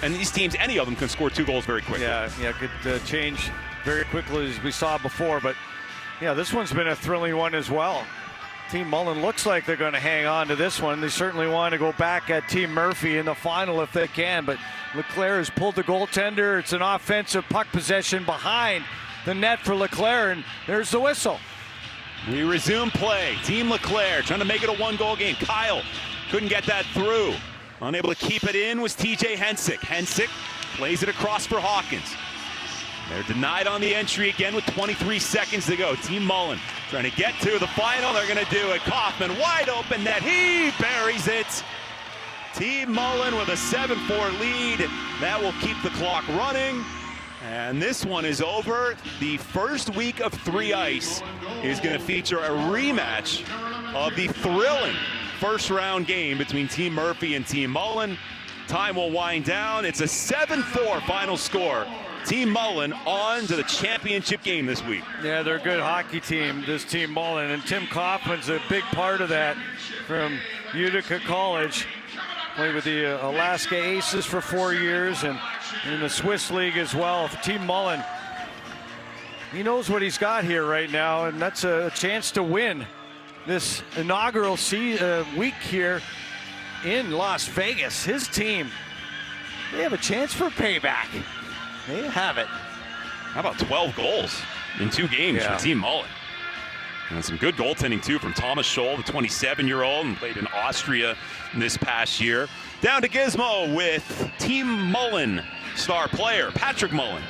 and these teams, any of them, can score 2 goals very quickly. Yeah, could change very quickly as we saw before. But yeah, this one's been a thrilling one as well. Team Mullen looks like they're going to hang on to this one. They certainly want to go back at Team Murphy in the final if they can. But LeClair has pulled the goaltender. It's an offensive puck possession behind the net for LeClair, and there's the whistle. We resume play. Team LeClair trying to make it a 1-goal game. Kyle couldn't get that through. Unable to keep it in was TJ Hensick. Hensick plays it across for Hawkins. They're denied on the entry again with 23 seconds to go. Team Mullen trying to get to the final. They're going to do it. Kaufman wide open net. He buries it. Team Mullen with a 7-4 lead. That will keep the clock running. And this one is over. The first week of 3 Ice is going to feature a rematch of the thrilling first-round game between Team Murphy and Team Mullen. Time will wind down. It's a 7-4 final score. Team Mullen on to the championship game this week. Yeah, they're a good hockey team, this Team Mullen, and Tim Kaufman's a big part of that from Utica College. Played with the Alaska Aces for 4 years and in the Swiss League as well. Team Mullen, he knows what he's got here right now, and that's a chance to win this inaugural week here in Las Vegas. His team, they have a chance for payback. They have it. How about 12 goals in 2 games for Team Mullen? And some good goaltending, too, from Thomas Scholl, the 27-year-old, and played in Austria this past year. Down to Gizmo with Team Mullen star player, Patrick Mullen.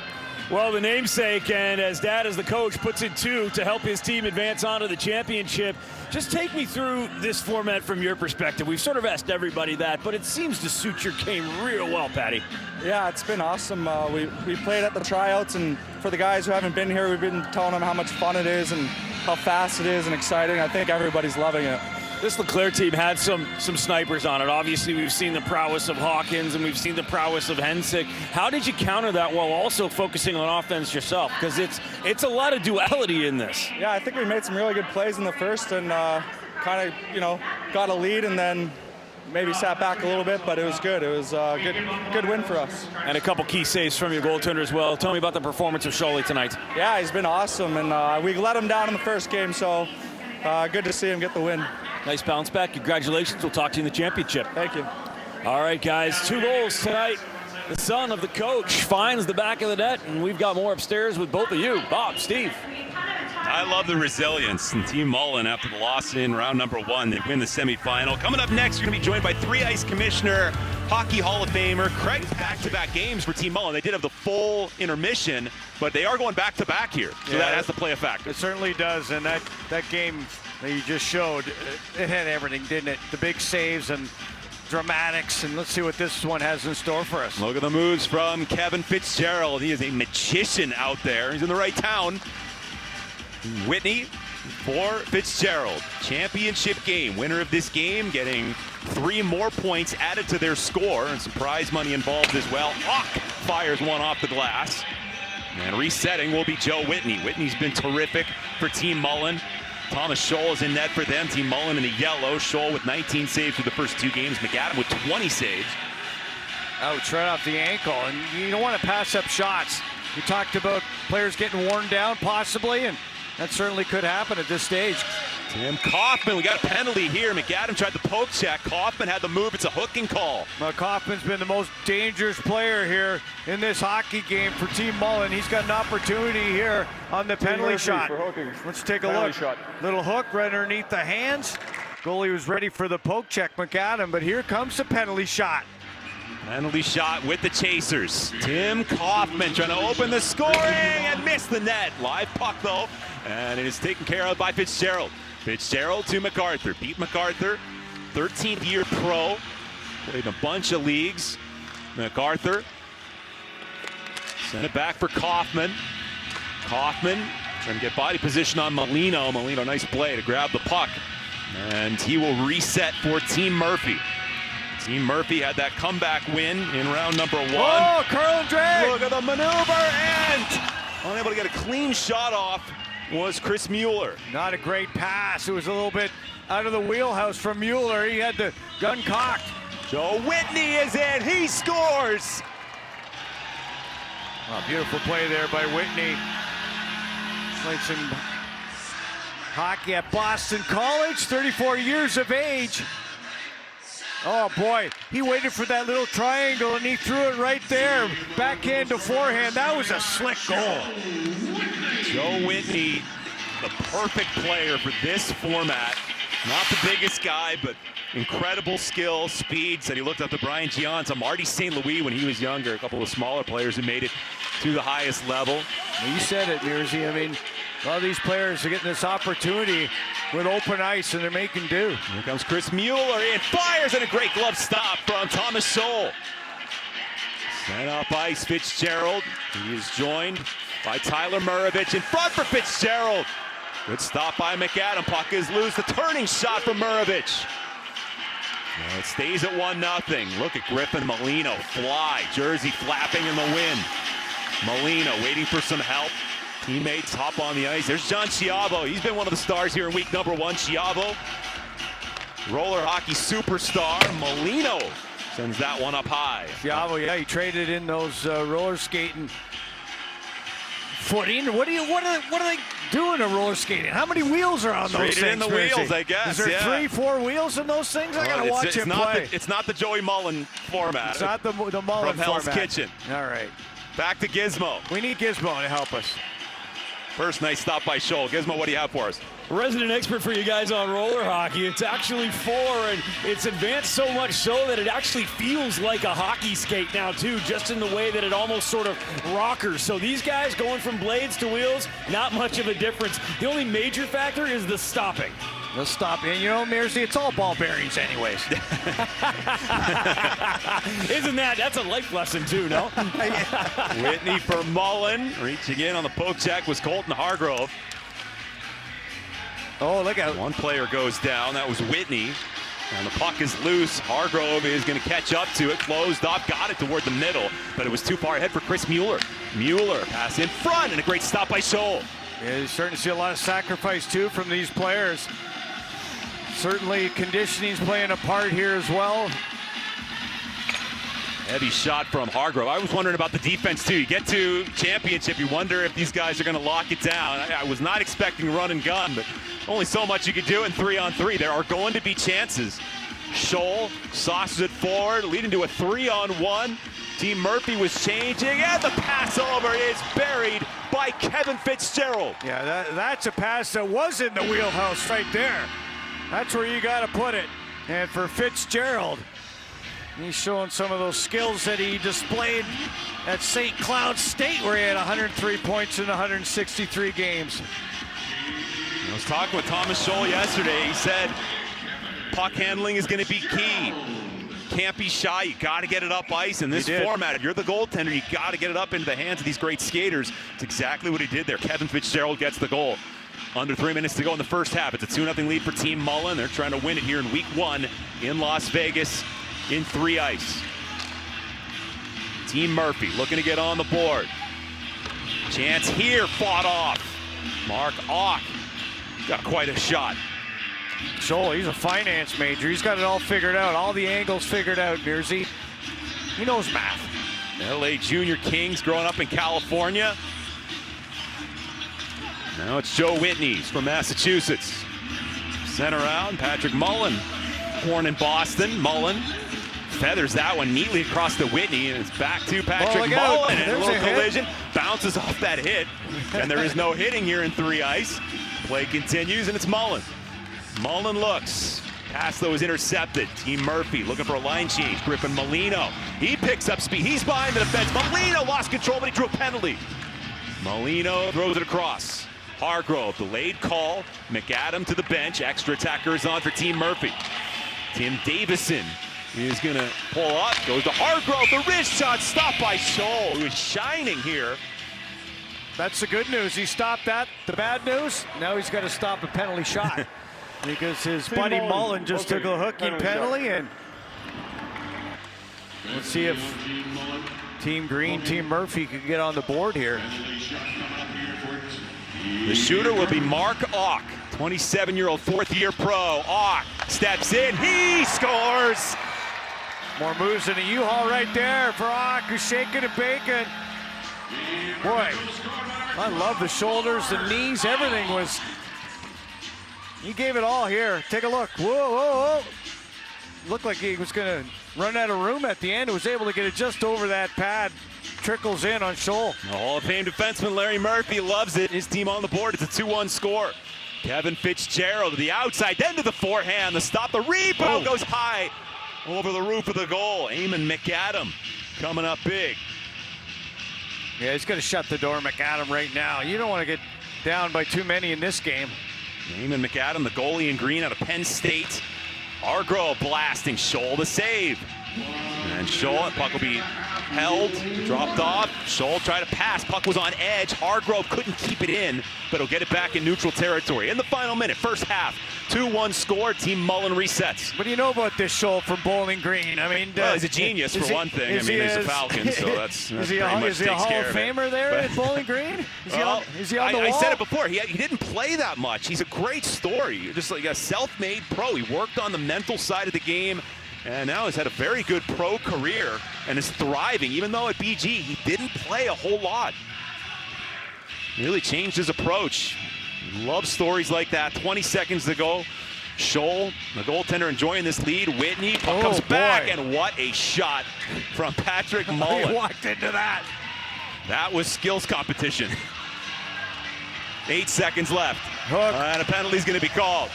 Well, the namesake, and as Dad as the coach puts it too, to help his team advance on to the championship. Just take me through this format from your perspective. We've sort of asked everybody that, but it seems to suit your game real well, Patty. Yeah, it's been awesome. We played at the tryouts, and for the guys who haven't been here, we've been telling them how much fun it is and how fast it is and exciting. I think everybody's loving it. This LeClair team had some snipers on it. Obviously, we've seen the prowess of Hawkins and we've seen the prowess of Hensick. How did you counter that while also focusing on offense yourself? Because it's a lot of duality in this. Yeah, I think we made some really good plays in the first and kind of, got a lead and then maybe sat back a little bit, but it was good. It was a good win for us. And a couple key saves from your goaltender as well. Tell me about the performance of Scholl tonight. Yeah, he's been awesome, and we let him down in the first game, so good to see him get the win. Nice bounce back. Congratulations. We'll talk to you in the championship. Thank you. All right, guys. 2 goals tonight. The son of the coach finds the back of the net, and we've got more upstairs with both of you. Bob, Steve. I love the resilience in Team Mullen after the loss in round number 1. They win the semifinal. Coming up next, we're going to be joined by 3 Ice Commissioner, Hockey Hall of Famer, Craig. Back-to-back games for Team Mullen. They did have the full intermission, but they are going back-to-back here, so that has to play a factor. It certainly does, and that game that you just showed, it had everything, didn't it? The big saves and dramatics, and let's see what this one has in store for us. Look at the moves from Kevin Fitzgerald. He is a magician out there. He's in the right town. Whitney for Fitzgerald. Championship game. Winner of this game getting 3 more points added to their score, and some prize money involved as well. Hawk fires one off the glass. And resetting will be Joe Whitney. Whitney's been terrific for Team Mullen. Thomas Scholl is in net for them. Team Mullen in the yellow. Scholl with 19 saves for the first 2 games. McAdam with 20 saves. Ouch, right off the ankle. And you don't want to pass up shots. You talked about players getting worn down possibly, and that certainly could happen at this stage. Tim Kaufman, we got a penalty here. McAdam tried the poke check. Kaufman had the move. It's a hooking call. Well, Kaufman's been the most dangerous player here in this hockey game for Team Mullen. He's got an opportunity here on the penalty shot. Let's take a look. Little hook right underneath the hands. Goalie was ready for the poke check, McAdam, but here comes the penalty shot. Penalty shot with the chasers. Tim Kaufman trying to open the scoring and miss the net. Live puck though, and it is taken care of by Fitzgerald. Fitzgerald to MacArthur. Pete MacArthur, 13th year pro. Played in a bunch of leagues. MacArthur sent it back for Kaufman. Kaufman trying to get body position on Molino. Molino, nice play to grab the puck. And he will reset for Team Murphy. Team Murphy had that comeback win in round number 1. Oh, curl and drag! Look at the maneuver, and unable to get a clean shot off was Chris Mueller. Not a great pass. It was a little bit out of the wheelhouse from Mueller. He had the gun cocked. Joe Whitney is in. He scores. Oh, beautiful play there by Whitney. Played some hockey at Boston College, 34 years of age. Oh boy, he waited for that little triangle and he threw it right there. Backhand to forehand. That was a slick goal. Joe Whitney, the perfect player for this format. Not the biggest guy, but incredible skill, speed. Said he looked up to Brian Gianza, Marty St. Louis when he was younger. A couple of smaller players who made it to the highest level. Well, you said it, Mearsy. I mean, a lot of these players are getting this opportunity with open ice, and they're making do. Here comes Chris Mueller in, fires, and a great glove stop from Thomas Scholl. Sent up ice, Fitzgerald. He is joined by Tyler Murovich in front for Fitzgerald. Good stop by McAdam. Puck is loose. The turning shot from Murovich. Well, it stays at 1-0. Look at Griffin Molino fly. Jersey flapping in the wind. Molino waiting for some help. Teammates hop on the ice. There's John Chiavo. He's been one of the stars here in week number 1. Chiavo, roller hockey superstar. Molino sends that one up high. Chiavo, yeah, he traded in those roller skating footing. What are they doing in roller skating? How many wheels are on those things? Traded in the wheels, I guess. Is there 3-4 wheels in those things? I gotta watch him play. It's not the Joey Mullen format. It's not the Mullen from Hell's format. Kitchen. All right. Back to Gizmo. We need Gizmo to help us. First nice stop by Scholl. Gizmo, what do you have for us? Resident expert for you guys on roller hockey. It's actually 4, and it's advanced so much so that it actually feels like a hockey skate now too, just in the way that it almost sort of rockers. So these guys going from blades to wheels, not much of a difference. The only major factor is the stopping. The stopping. And you know, Mearsy, it's all ball bearings anyways. Isn't that's a life lesson too, no? Whitney for Mullen. Reaching in on the poke check was Colton Hargrove. Oh, look out. One player goes down. That was Whitney. And the puck is loose. Hargrove is going to catch up to it. Closed up. Got it toward the middle. But it was too far ahead for Chris Mueller. Mueller pass in front. And a great stop by Scholl. Yeah, you're starting to see a lot of sacrifice, too, from these players. Certainly conditioning's playing a part here as well. Heavy shot from Hargrove. I was wondering about the defense, too. You get to championship, you wonder if these guys are going to lock it down. I was not expecting run and gun, but only so much you could do in 3-on-3. There are going to be chances. Scholl sauces it forward, leading to a 3-on-1. Team Murphy was changing, and the pass over is buried by Kevin Fitzgerald. Yeah, that's a pass that was in the wheelhouse right there. That's where you got to put it. And for Fitzgerald, he's showing some of those skills that he displayed at St. Cloud State, where he had 103 points in 163 games. I was talking with Thomas Scholl yesterday. He said puck handling is going to be key. Can't be shy. You got to get it up ice in this format. If you're the goaltender, you got to get it up into the hands of these great skaters. It's exactly what he did there. Kevin Fitzgerald gets the goal. Under 3 minutes to go in the first half. It's a 2-0 lead for Team Mullen. They're trying to win it here in week 1 in Las Vegas in 3 ice. Team Murphy looking to get on the board. Chance here, fought off. Mark Ock got quite a shot. Scholl, he's a finance major. He's got it all figured out. All the angles figured out, Mearsy. He knows math. LA Junior Kings growing up in California. Now it's Joe Whitney's from Massachusetts. Sent around, Patrick Mullen, born in Boston. Mullen feathers that one neatly across to Whitney, and it's back to Patrick Mullen. And a little collision, bounces off that hit, and there is no hitting here in 3 ice. Play continues, and it's Mullen. Mullen looks. Pass though is intercepted. Team Murphy looking for a line change. Griffin Molino. He picks up speed. He's behind the defense. Molino lost control, but he drew a penalty. Molino throws it across. Hargrove, delayed call. McAdam to the bench. Extra attackers on for Team Murphy. Tim Davison is going to pull up. Goes to Hargrove. The wrist shot stopped by Scholl, who is shining here. That's the good news. He stopped that. The bad news, now he's got to stop a penalty shot. Because his buddy Mullen just took a hooking penalty, and let's see if Team Green, Team Murphy could get on the board here. The shooter will be Mark Auck, 27-year-old fourth-year pro. Auck steps in, he scores! More moves than a U-Haul right there for Auck, who's shaking and baking. Boy, I love the shoulders, the knees, everything was. He gave it all here. Take a look. Whoa, whoa, whoa. Looked like he was going to run out of room at the end. Was able to get it just over that pad. Trickles in on Scholl. The Hall of Fame defenseman Larry Murphy loves it. His team on the board. It's a 2-1 score. Kevin Fitzgerald to the outside, then to the forehand. The stop, the rebound goes high over the roof of the goal. Eamon McAdam coming up big. Yeah, he's going to shut the door, McAdam, right now. You don't want to get down by too many in this game. Eamon McAdam, the goalie in green out of Penn State. Hargrove blasting Scholl to save. And Scholl, puck will be held, dropped off. Scholl tried to pass, puck was on edge. Hargrove couldn't keep it in, but he'll get it back in neutral territory. In the final minute, first half, 2-1 score, Team Mullen resets. What do you know about this Scholl from Bowling Green? I mean, well, he's a genius for one thing. I mean, he's a Falcon, so that's is he a Hall of Famer there at Bowling Green? Is he on the wall? I said it before. He didn't play that much. He's a great story. Just like a self-made pro. He worked on the mental side of the game, and now has had a very good pro career and is thriving. Even though at BG, he didn't play a whole lot. Really changed his approach. Love stories like that. 20 seconds to go. Scholl, the goaltender, enjoying this lead. Whitney comes back, and what a shot from Patrick Mullen. He walked into that. That was skills competition. 8 seconds left. Hook. And a penalty's going to be called.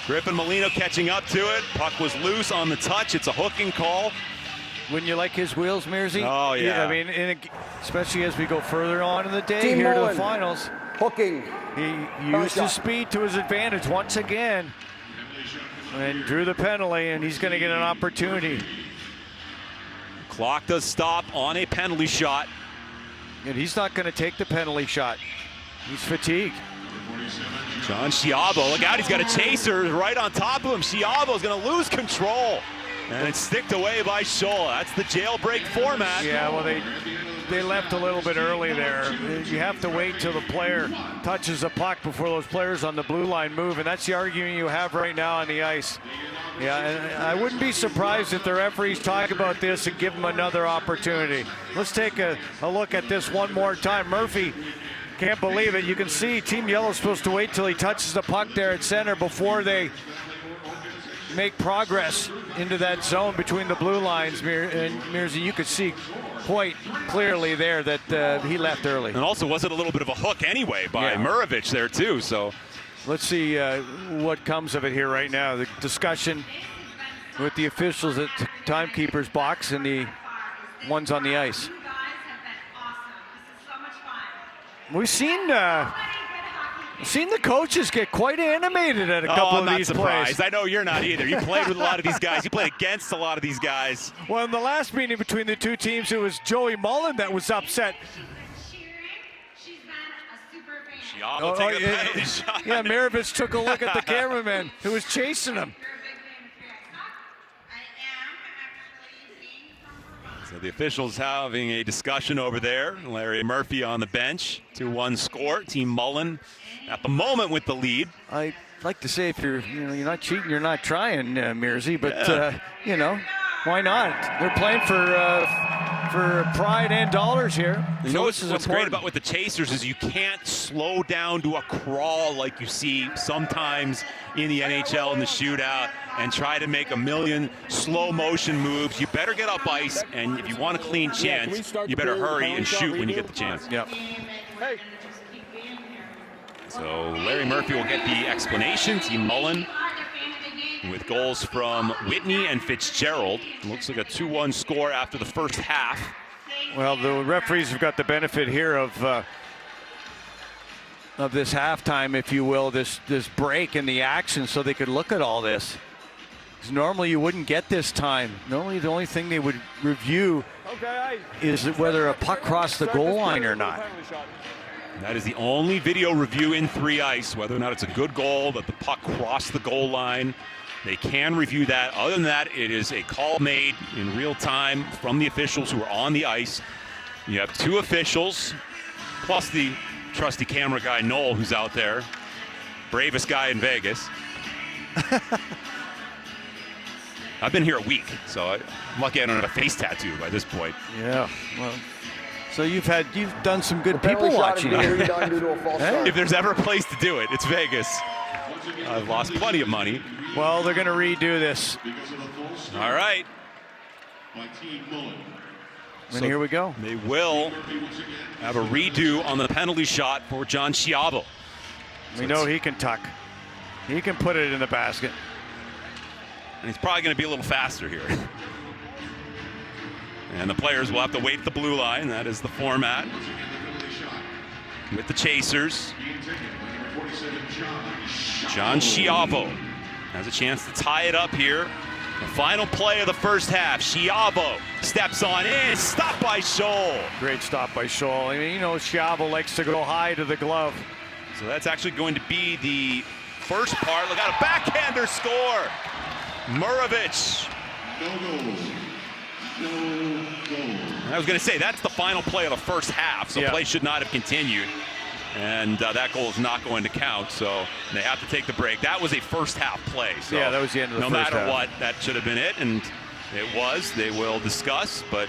Griffin Molino catching up to it. Puck was loose on the touch. It's a hooking call. Wouldn't you like his wheels, Mearsy? Oh, yeah. I mean, especially as we go further on in the day Team here Mullen. to the finals. Hooking. He used his speed to his advantage once again and drew the penalty, and he's going to get an opportunity. Clock does stop on a penalty shot. And he's not going to take the penalty shot. He's fatigued. John Schiavo, look out, he's got a chaser right on top of him. Schiavo's going to lose control. And it's sticked away by Scholl. That's the jailbreak format. Yeah, well, they left a little bit early there. You have to wait till the player touches the puck before those players on the blue line move, and that's the argument you have right now on the ice. Yeah, and I wouldn't be surprised if the referees talk about this and give them another opportunity. Let's take a look at this one more time. Murphy can't believe it. You can see Team Yellow's supposed to wait till he touches the puck there at center before they make progress into that zone between the blue lines. And Mearsy, you could see quite clearly there that he left early. And also was it a little bit of a hook anyway by Murovich there too. So let's see what comes of it here right now. The discussion with the officials at the timekeeper's box and the ones on the ice. We've seen the coaches get quite animated at a couple of these plays. I know you're not either. You played with a lot of these guys. You played against a lot of these guys. Well, in the last meeting between the two teams, it was Joey Mullen that was upset. Schiavo taking a penalty shot. Yeah, Maravich took a look at the cameraman who was chasing him. So the officials having a discussion over there. Larry Murphy on the bench. 2-1 score. Team Mullen at the moment with the lead. I'd like to say if you're not cheating, you're not trying, Mearsy. But you know, Why not? They're playing for pride and dollars here. You know what's great about with the chasers is you can't slow down to a crawl like you see sometimes in the NHL in the shootout and try to make a million slow motion moves. You better get up ice, and if you want a clean chance, you better hurry and shoot when you get the chance. Yep. Hey. So Larry Murphy will get the explanation. Team Mullen with goals from Whitney and Fitzgerald. It looks like a 2-1 score after the first half. Well, the referees have got the benefit here of this halftime, if you will, this break in the action, so they could look at all this. Because normally you wouldn't get this time. Normally the only thing they would review is whether a puck crossed the goal line or not. That is the only video review in 3 ice, whether or not it's a good goal, that the puck crossed the goal line. They can review that. Other than that, it is a call made in real time from the officials who are on the ice. You have 2 officials, plus the trusty camera guy, Noel, who's out there. Bravest guy in Vegas. I've been here a week, so I'm lucky I don't have a face tattoo by this point. Yeah, well, so you've done some good people watching. If there's ever a place to do it, it's Vegas. I've lost plenty of money. Well, they're going to redo this. All right. And here we go. They will have a redo on the penalty shot for John Schiavo. We know he can tuck. He can put it in the basket. And he's probably going to be a little faster here. And the players will have to wait at the blue line. That is the format. With the chasers. John Schiavo has a chance to tie it up here. The final play of the first half. Schiavo steps on in, stopped by Scholl. Great stop by Scholl. I mean, you know, Schiavo likes to go high to the glove. So that's actually going to be the first part. Look out, a backhander score. Murovich. I was going to say, that's the final play of the first half, so play should not have continued. And that goal is not going to count, so they have to take the break. That was a first half play. So yeah, that was the end of the first half. No matter what, that should have been it, and it was. They will discuss, but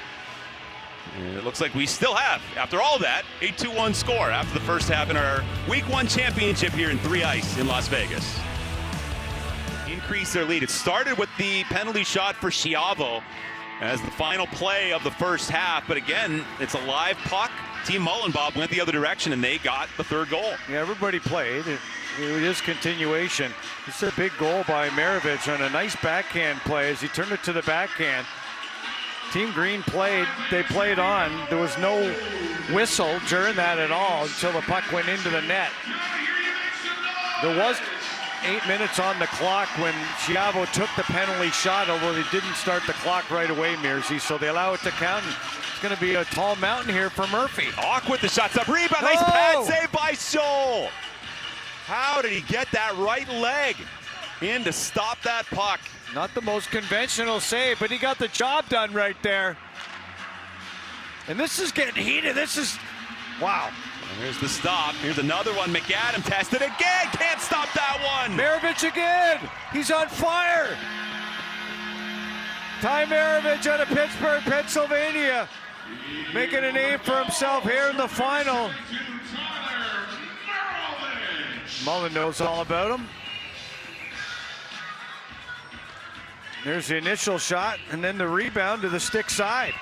it looks like we still have, after all that, a 2-1 score after the first half in our Week 1 championship here in 3 ice in Las Vegas. Increase their lead. It started with the penalty shot for Schiavo as the final play of the first half, but again, it's a live puck. Team Mullen, Bob, went the other direction, and they got the third goal. Yeah, everybody played. It is continuation. It's a big goal by Maravich on a nice backhand play as he turned it to the backhand. Team Green played. They played on. There was no whistle during that at all until the puck went into the net. There was 8 minutes on the clock when Schiavo took the penalty shot, although they didn't start the clock right away, Mearsy, so they allow it to count. It's going to be a tall mountain here for Murphy. Hawk with the shots up, rebound, nice pad save by Scholl. How did he get that right leg in to stop that puck? Not the most conventional save, but he got the job done right there. And this is getting heated. This is, wow. Here's the stop. Here's another one. McAdam tested again. Can't stop that one. Maravich again. He's on fire. Ty Maravich out of Pittsburgh, Pennsylvania, making a name for himself here in the final. Mullen knows all about him. There's the initial shot, and then the rebound to the stick side.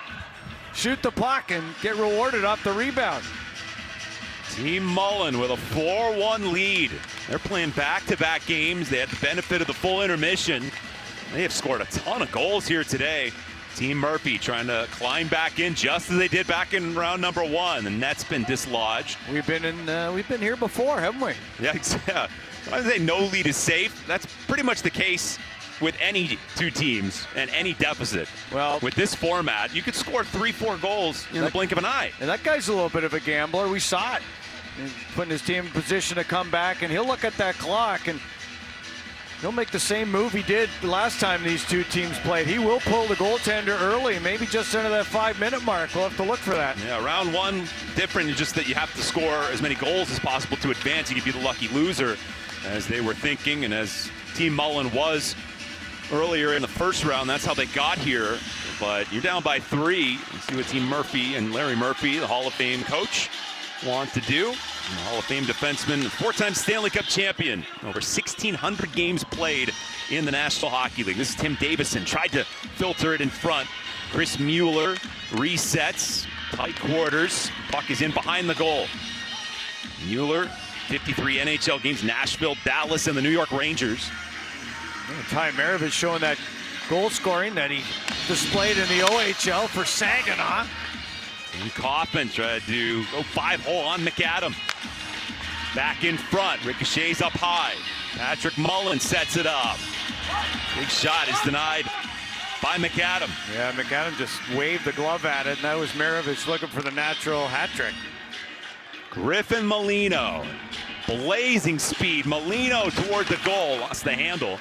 Shoot the puck and get rewarded off the rebound. Team Mullen with a 4-1 lead. They're playing back-to-back games. They had the benefit of the full intermission. They have scored a ton of goals here today. Team Murphy trying to climb back in just as they did back in round number 1. The net's been dislodged. We've been here before, haven't we? Yeah. I would say no lead is safe. That's pretty much the case with any 2 teams and any deficit. Well, with this format, you could score 3-4 goals in the blink of an eye. And that guy's a little bit of a gambler. We saw it. He's putting his team in position to come back, and he'll look at that clock and he'll make the same move he did last time these 2 teams played. He will pull the goaltender early, maybe just under that 5-minute mark. We'll have to look for that. Yeah, round 1 different, just that you have to score as many goals as possible to advance. You could be the lucky loser, as they were thinking, and as Team Mullen was earlier in the first round. That's how they got here. But you're down by 3. Let's see what Team Murphy and Larry Murphy, the Hall of Fame coach, want to do. And the Hall of Fame defenseman, 4-time Stanley Cup champion, over 1,600 games played in the National Hockey League. This is Tim Davison, tried to filter it in front. Chris Mueller resets, tight quarters. Puck is in behind the goal. Mueller, 53 NHL games, Nashville, Dallas, and the New York Rangers. Ty Maravich showing that goal scoring that he displayed in the OHL for Saginaw. And Kaufman tried to go 5-hole on McAdam. Back in front, ricochets up high. Patrick Mullen sets it up. Big shot is denied by McAdam. Yeah, McAdam just waved the glove at it, and that was Maravich looking for the natural hat trick. Griffin Molino, blazing speed. Molino toward the goal, lost the handle.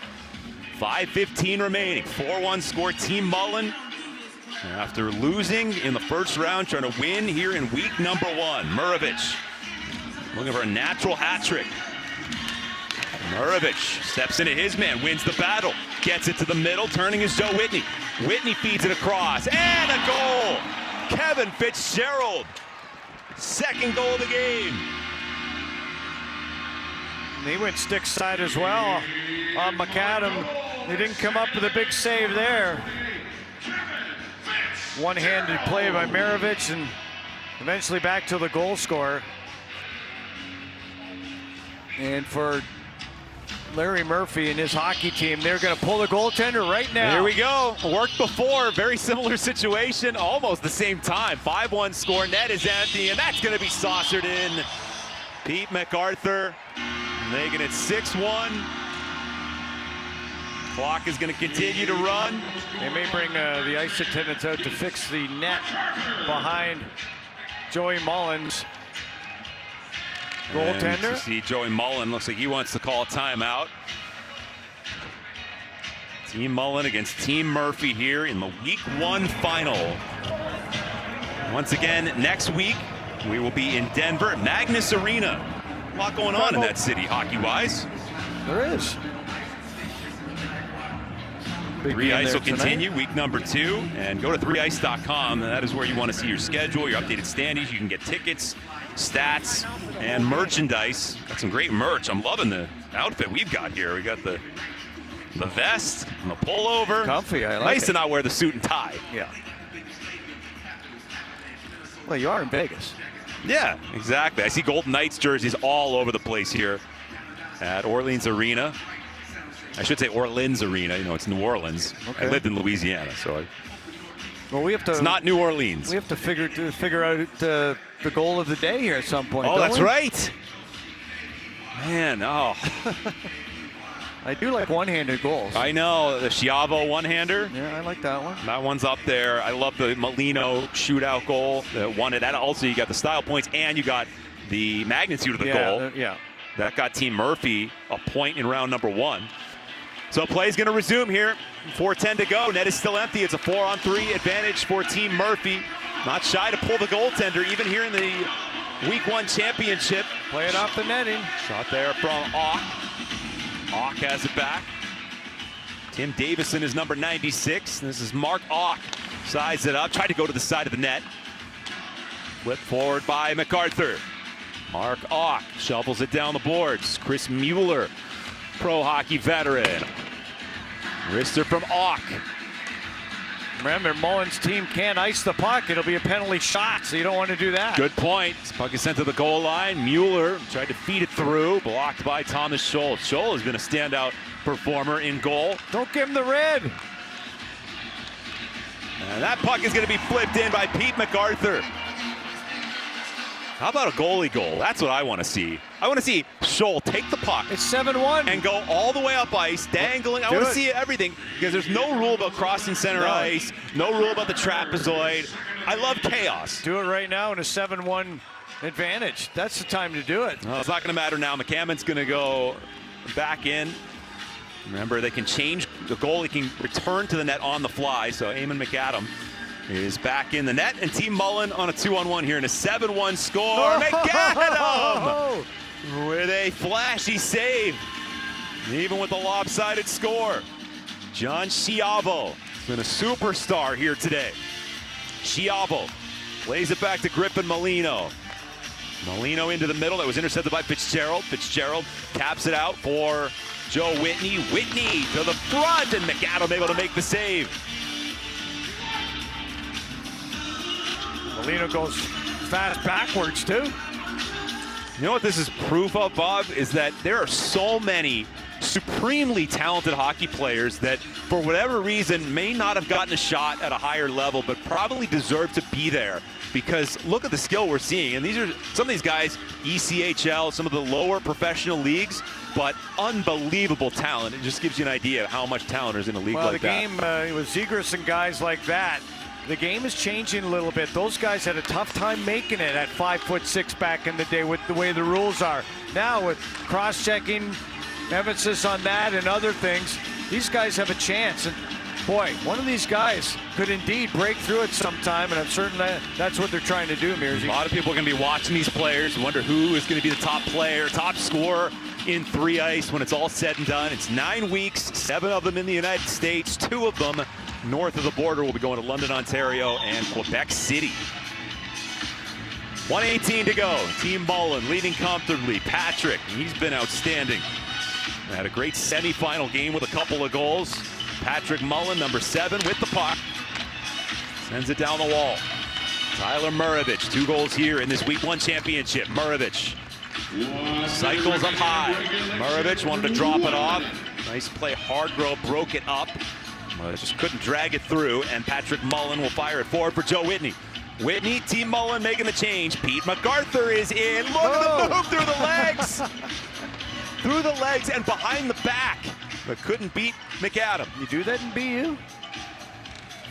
5:15 remaining, 4-1 score. Team Mullen, after losing in the first round, trying to win here in week number 1. Maravich looking for a natural hat trick. Maravich steps into his man, wins the battle, gets it to the middle, turning is Joe Whitney. Whitney feeds it across, and a goal! Kevin Fitzgerald, second goal of the game. And he went stick side as well on McAdam. He didn't come up with a big save there. One-handed play by Maravich, and eventually back to the goal scorer. And for Larry Murphy and his hockey team, they're going to pull the goaltender right now. Here we go. Worked before. Very similar situation. Almost the same time. 5-1 score. Net is empty, and that's going to be saucered in. Pete MacArthur making it 6-1. Clock is going to continue to run. They may bring the ice attendants out to fix the net behind Joey Mullen's goaltender. And see Joey Mullen, looks like he wants to call a timeout. Team Mullen against Team Murphy here in the Week 1 final. Once again, next week, we will be in Denver at Magnus Arena. A lot going on in that city, hockey-wise. There is. Big 3 Ice will tonight. continue, week number 2, and go to 3ice.com. That is where you want to see your schedule, your updated standings. You can get tickets, stats, and merchandise. Got some great merch. I'm loving the outfit we've got here. We got the vest and the pullover. Comfy, I like nice it. to not wear the suit and tie. Yeah. Well, you are in Vegas. Yeah, exactly. I see Golden Knights jerseys all over the place here at Orleans Arena. I should say Orleans Arena. You know, it's New Orleans. Okay. I lived in Louisiana, so Well, we have to. it's not New Orleans. We have to figure out the goal of the day here at some point. Oh, don't that's we? right. Man, oh. I do like one-handed goals. I know, the Schiavo one-hander. Yeah, I like that one. That one's up there. I love the Molino shootout goal that won it. That also, you got the style points and you got the magnitude of the goal. Yeah. That got Team Murphy a point in round number 1. So play's going to resume here. 4:10 to go. Net is still empty. It's a 4-on-3 advantage for Team Murphy. Not shy to pull the goaltender, even here in the Week 1 championship. Play it off the netting. Shot there from Auk. Auk has it back. Tim Davison is number 96. This is Mark Auk. Sides it up. Tried to go to the side of the net. Flip forward by MacArthur. Mark Auk shovels it down the boards. Chris Mueller, pro hockey veteran. Wrister from Auk. Remember, Mullen's team can't ice the puck. It'll be a penalty shot, so you don't want to do that. Good point. This puck is sent to the goal line. Mueller tried to feed it through, blocked by Thomas Scholl. Scholl has been a standout performer in goal. Don't give him the red. And that puck is going to be flipped in by Pete MacArthur. How about a goalie goal? That's what I want to see. I want to see Scholl take the puck. It's 7-1. And go all the way up ice, dangling. I want to see everything because there's no rule about crossing center ice, no rule about the trapezoid. I love chaos. Do it right now in a 7-1 advantage. That's the time to do it. Well, it's not going to matter now. McCammon's going to go back in. Remember, they can change the goalie can return to the net on the fly. So Eamon McAdam is back in the net, and Team Mullen on a 2-on-1 here in a 7-1 score. McAdam with a flashy save, even with the lopsided score. John Schiavo has been a superstar here today. Schiavo lays it back to Griffin Molino. Molino into the middle. That was intercepted by Fitzgerald. Fitzgerald taps it out for Joe Whitney. Whitney to the front, and McAdam able to make the save. Molino goes fast backwards, too. You know what this is proof of, Bob, is that there are so many supremely talented hockey players that, for whatever reason, may not have gotten a shot at a higher level, but probably deserve to be there. Because look at the skill we're seeing. And these are some of these guys, ECHL, some of the lower professional leagues, but unbelievable talent. It just gives you an idea of how much talent is in a league like that. Well, the game with Zegras and guys like that, the game is changing a little bit. Those guys had a tough time making it at 5'6" back in the day with the way the rules are. Now with cross-checking, emphasis on that and other things, these guys have a chance. And boy, one of these guys could indeed break through it sometime, and I'm certain that's what they're trying to do, Mearsy. A lot of people are going to be watching these players and wonder who is going to be the top player, top scorer in 3 ice when it's all said and done. It's 9 weeks, 7 of them in the United States, 2 of them north of the border. Will be going to London, Ontario, and Quebec City. 1:18 to go. Team Mullen leading comfortably. Patrick, he's been outstanding. Had a great semifinal game with a couple of goals. Patrick Mullen, number 7, with the puck. Sends it down the wall. Tyler Murovich, 2 goals here in this Week 1 championship. Murovich cycles up high. Murovich wanted to drop it off. Nice play. Hardgrove broke it up. Just couldn't drag it through, and Patrick Mullen will fire it forward for Joe Whitney. Whitney, Team Mullen making the change. Pete MacArthur is in. Look at the move through the legs. Through the legs and behind the back, but couldn't beat McAdam. You do that in BU?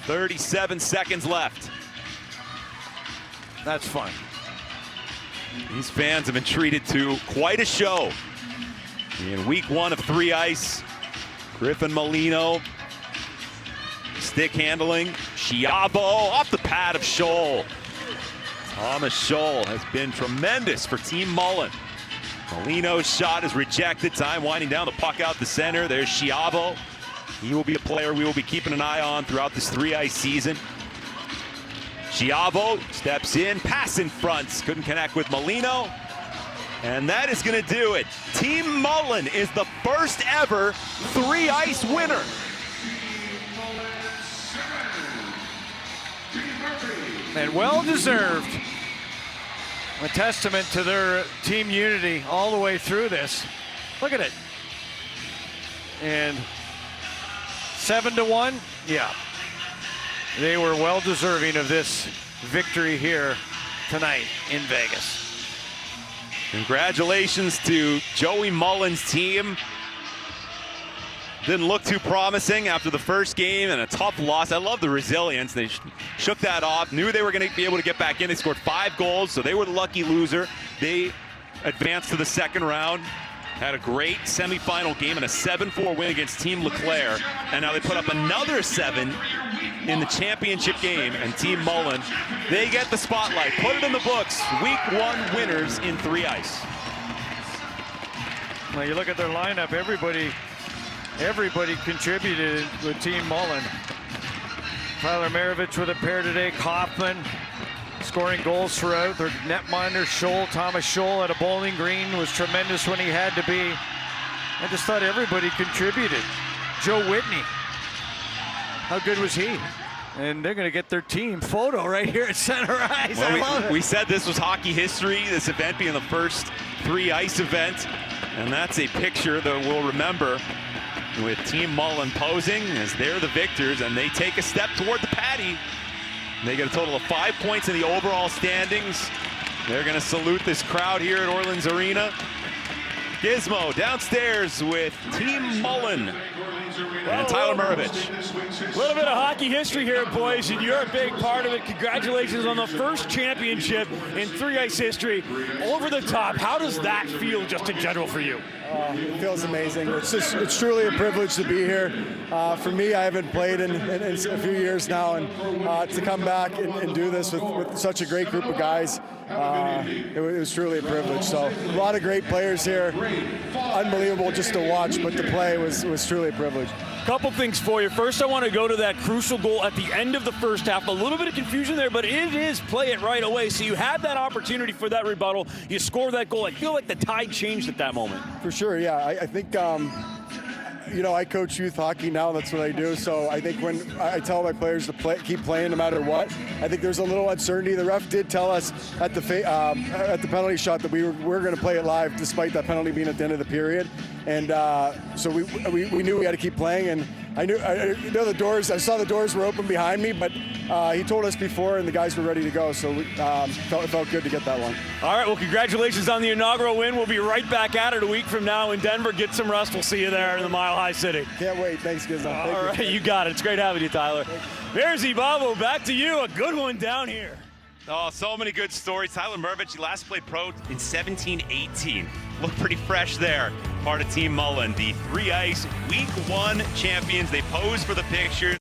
37 seconds left. That's fun. These fans have been treated to quite a show. In Week 1 of 3 ice, Griffin Molino, stick handling. Schiavo off the pad of Scholl. Thomas Scholl has been tremendous for Team Mullen. Molino's shot is rejected. Time winding down the puck out the center. There's Schiavo. He will be a player we will be keeping an eye on throughout this 3 ice season. Schiavo steps in, pass in front. Couldn't connect with Molino. And that is going to do it. Team Mullen is the first ever 3 ice winner. And well deserved. A testament to their team unity all the way through this. Look at it. And 7-1, yeah. They were well deserving of this victory here tonight in Vegas. Congratulations to Joey Mullen's team. Didn't look too promising after the first game and a tough loss. I love the resilience. They shook that off, knew they were going to be able to get back in. They scored 5 goals, so they were the lucky loser. They advanced to the second round, had a great semifinal game and a 7-4 win against Team LeClair. And now they put up another 7 in the championship game. And Team Mullen, they get the spotlight. Put it in the books. Week 1 winners in 3 ice. Now you look at their lineup, everybody contributed with Team Mullen. Tyler Murovich with a pair today. Kaufman scoring goals throughout. Their netminder Scholl, Thomas Scholl at a Bowling Green was tremendous when he had to be. I just thought everybody contributed. Joe Whitney, how good was he? And they're going to get their team photo right here at center ice. Well, I love it. We said this was hockey history, this event being the first 3 ice event. And that's a picture that we'll remember, with Team Mullen posing as they're the victors, and they take a step toward the patty. They get a total of 5 points in the overall standings. They're going to salute this crowd here at Orleans Arena. Gizmo downstairs with Team Mullen and Tyler Murovich. A little bit of hockey history here, boys, and you're a big part of it. Congratulations on the first championship in 3 ice history. Over the top, how does that feel just in general for you? It feels amazing. It's truly a privilege to be here. For me, I haven't played in a few years now, and to come back and do this with such a great group of guys, it was truly a privilege. So a lot of great players here. Unbelievable just to watch, but to play was truly a privilege. Couple things for you. First, I want to go to that crucial goal at the end of the first half. A little bit of confusion there, but it is play it right away. So you had that opportunity for that rebuttal. You score that goal. I feel like the tide changed at that moment. For sure, yeah. I think, you know, I coach youth hockey now. That's what I do. So I think when I tell my players to keep playing no matter what, I think there's a little uncertainty. The ref did tell us at the penalty shot that we were going to play it live, despite that penalty being at the end of the period. And so we knew we had to keep playing. And I know the doors. I saw the doors were open behind me, but he told us before, and the guys were ready to go. So it felt good to get that one. All right. Well, congratulations on the inaugural win. We'll be right back at it a week from now in Denver. Get some rest. We'll see you there in the Mile High City. Can't wait. Thanks, Gizmo. All right, you got it. It's great having you, Tyler. There's Ibabo. Back to you. A good one down here. Oh, so many good stories. Tyler Mervich, he last played pro in 17-18. Looked pretty fresh there. Part of Team Mullen, the 3-ice Week 1 champions. They posed for the picture.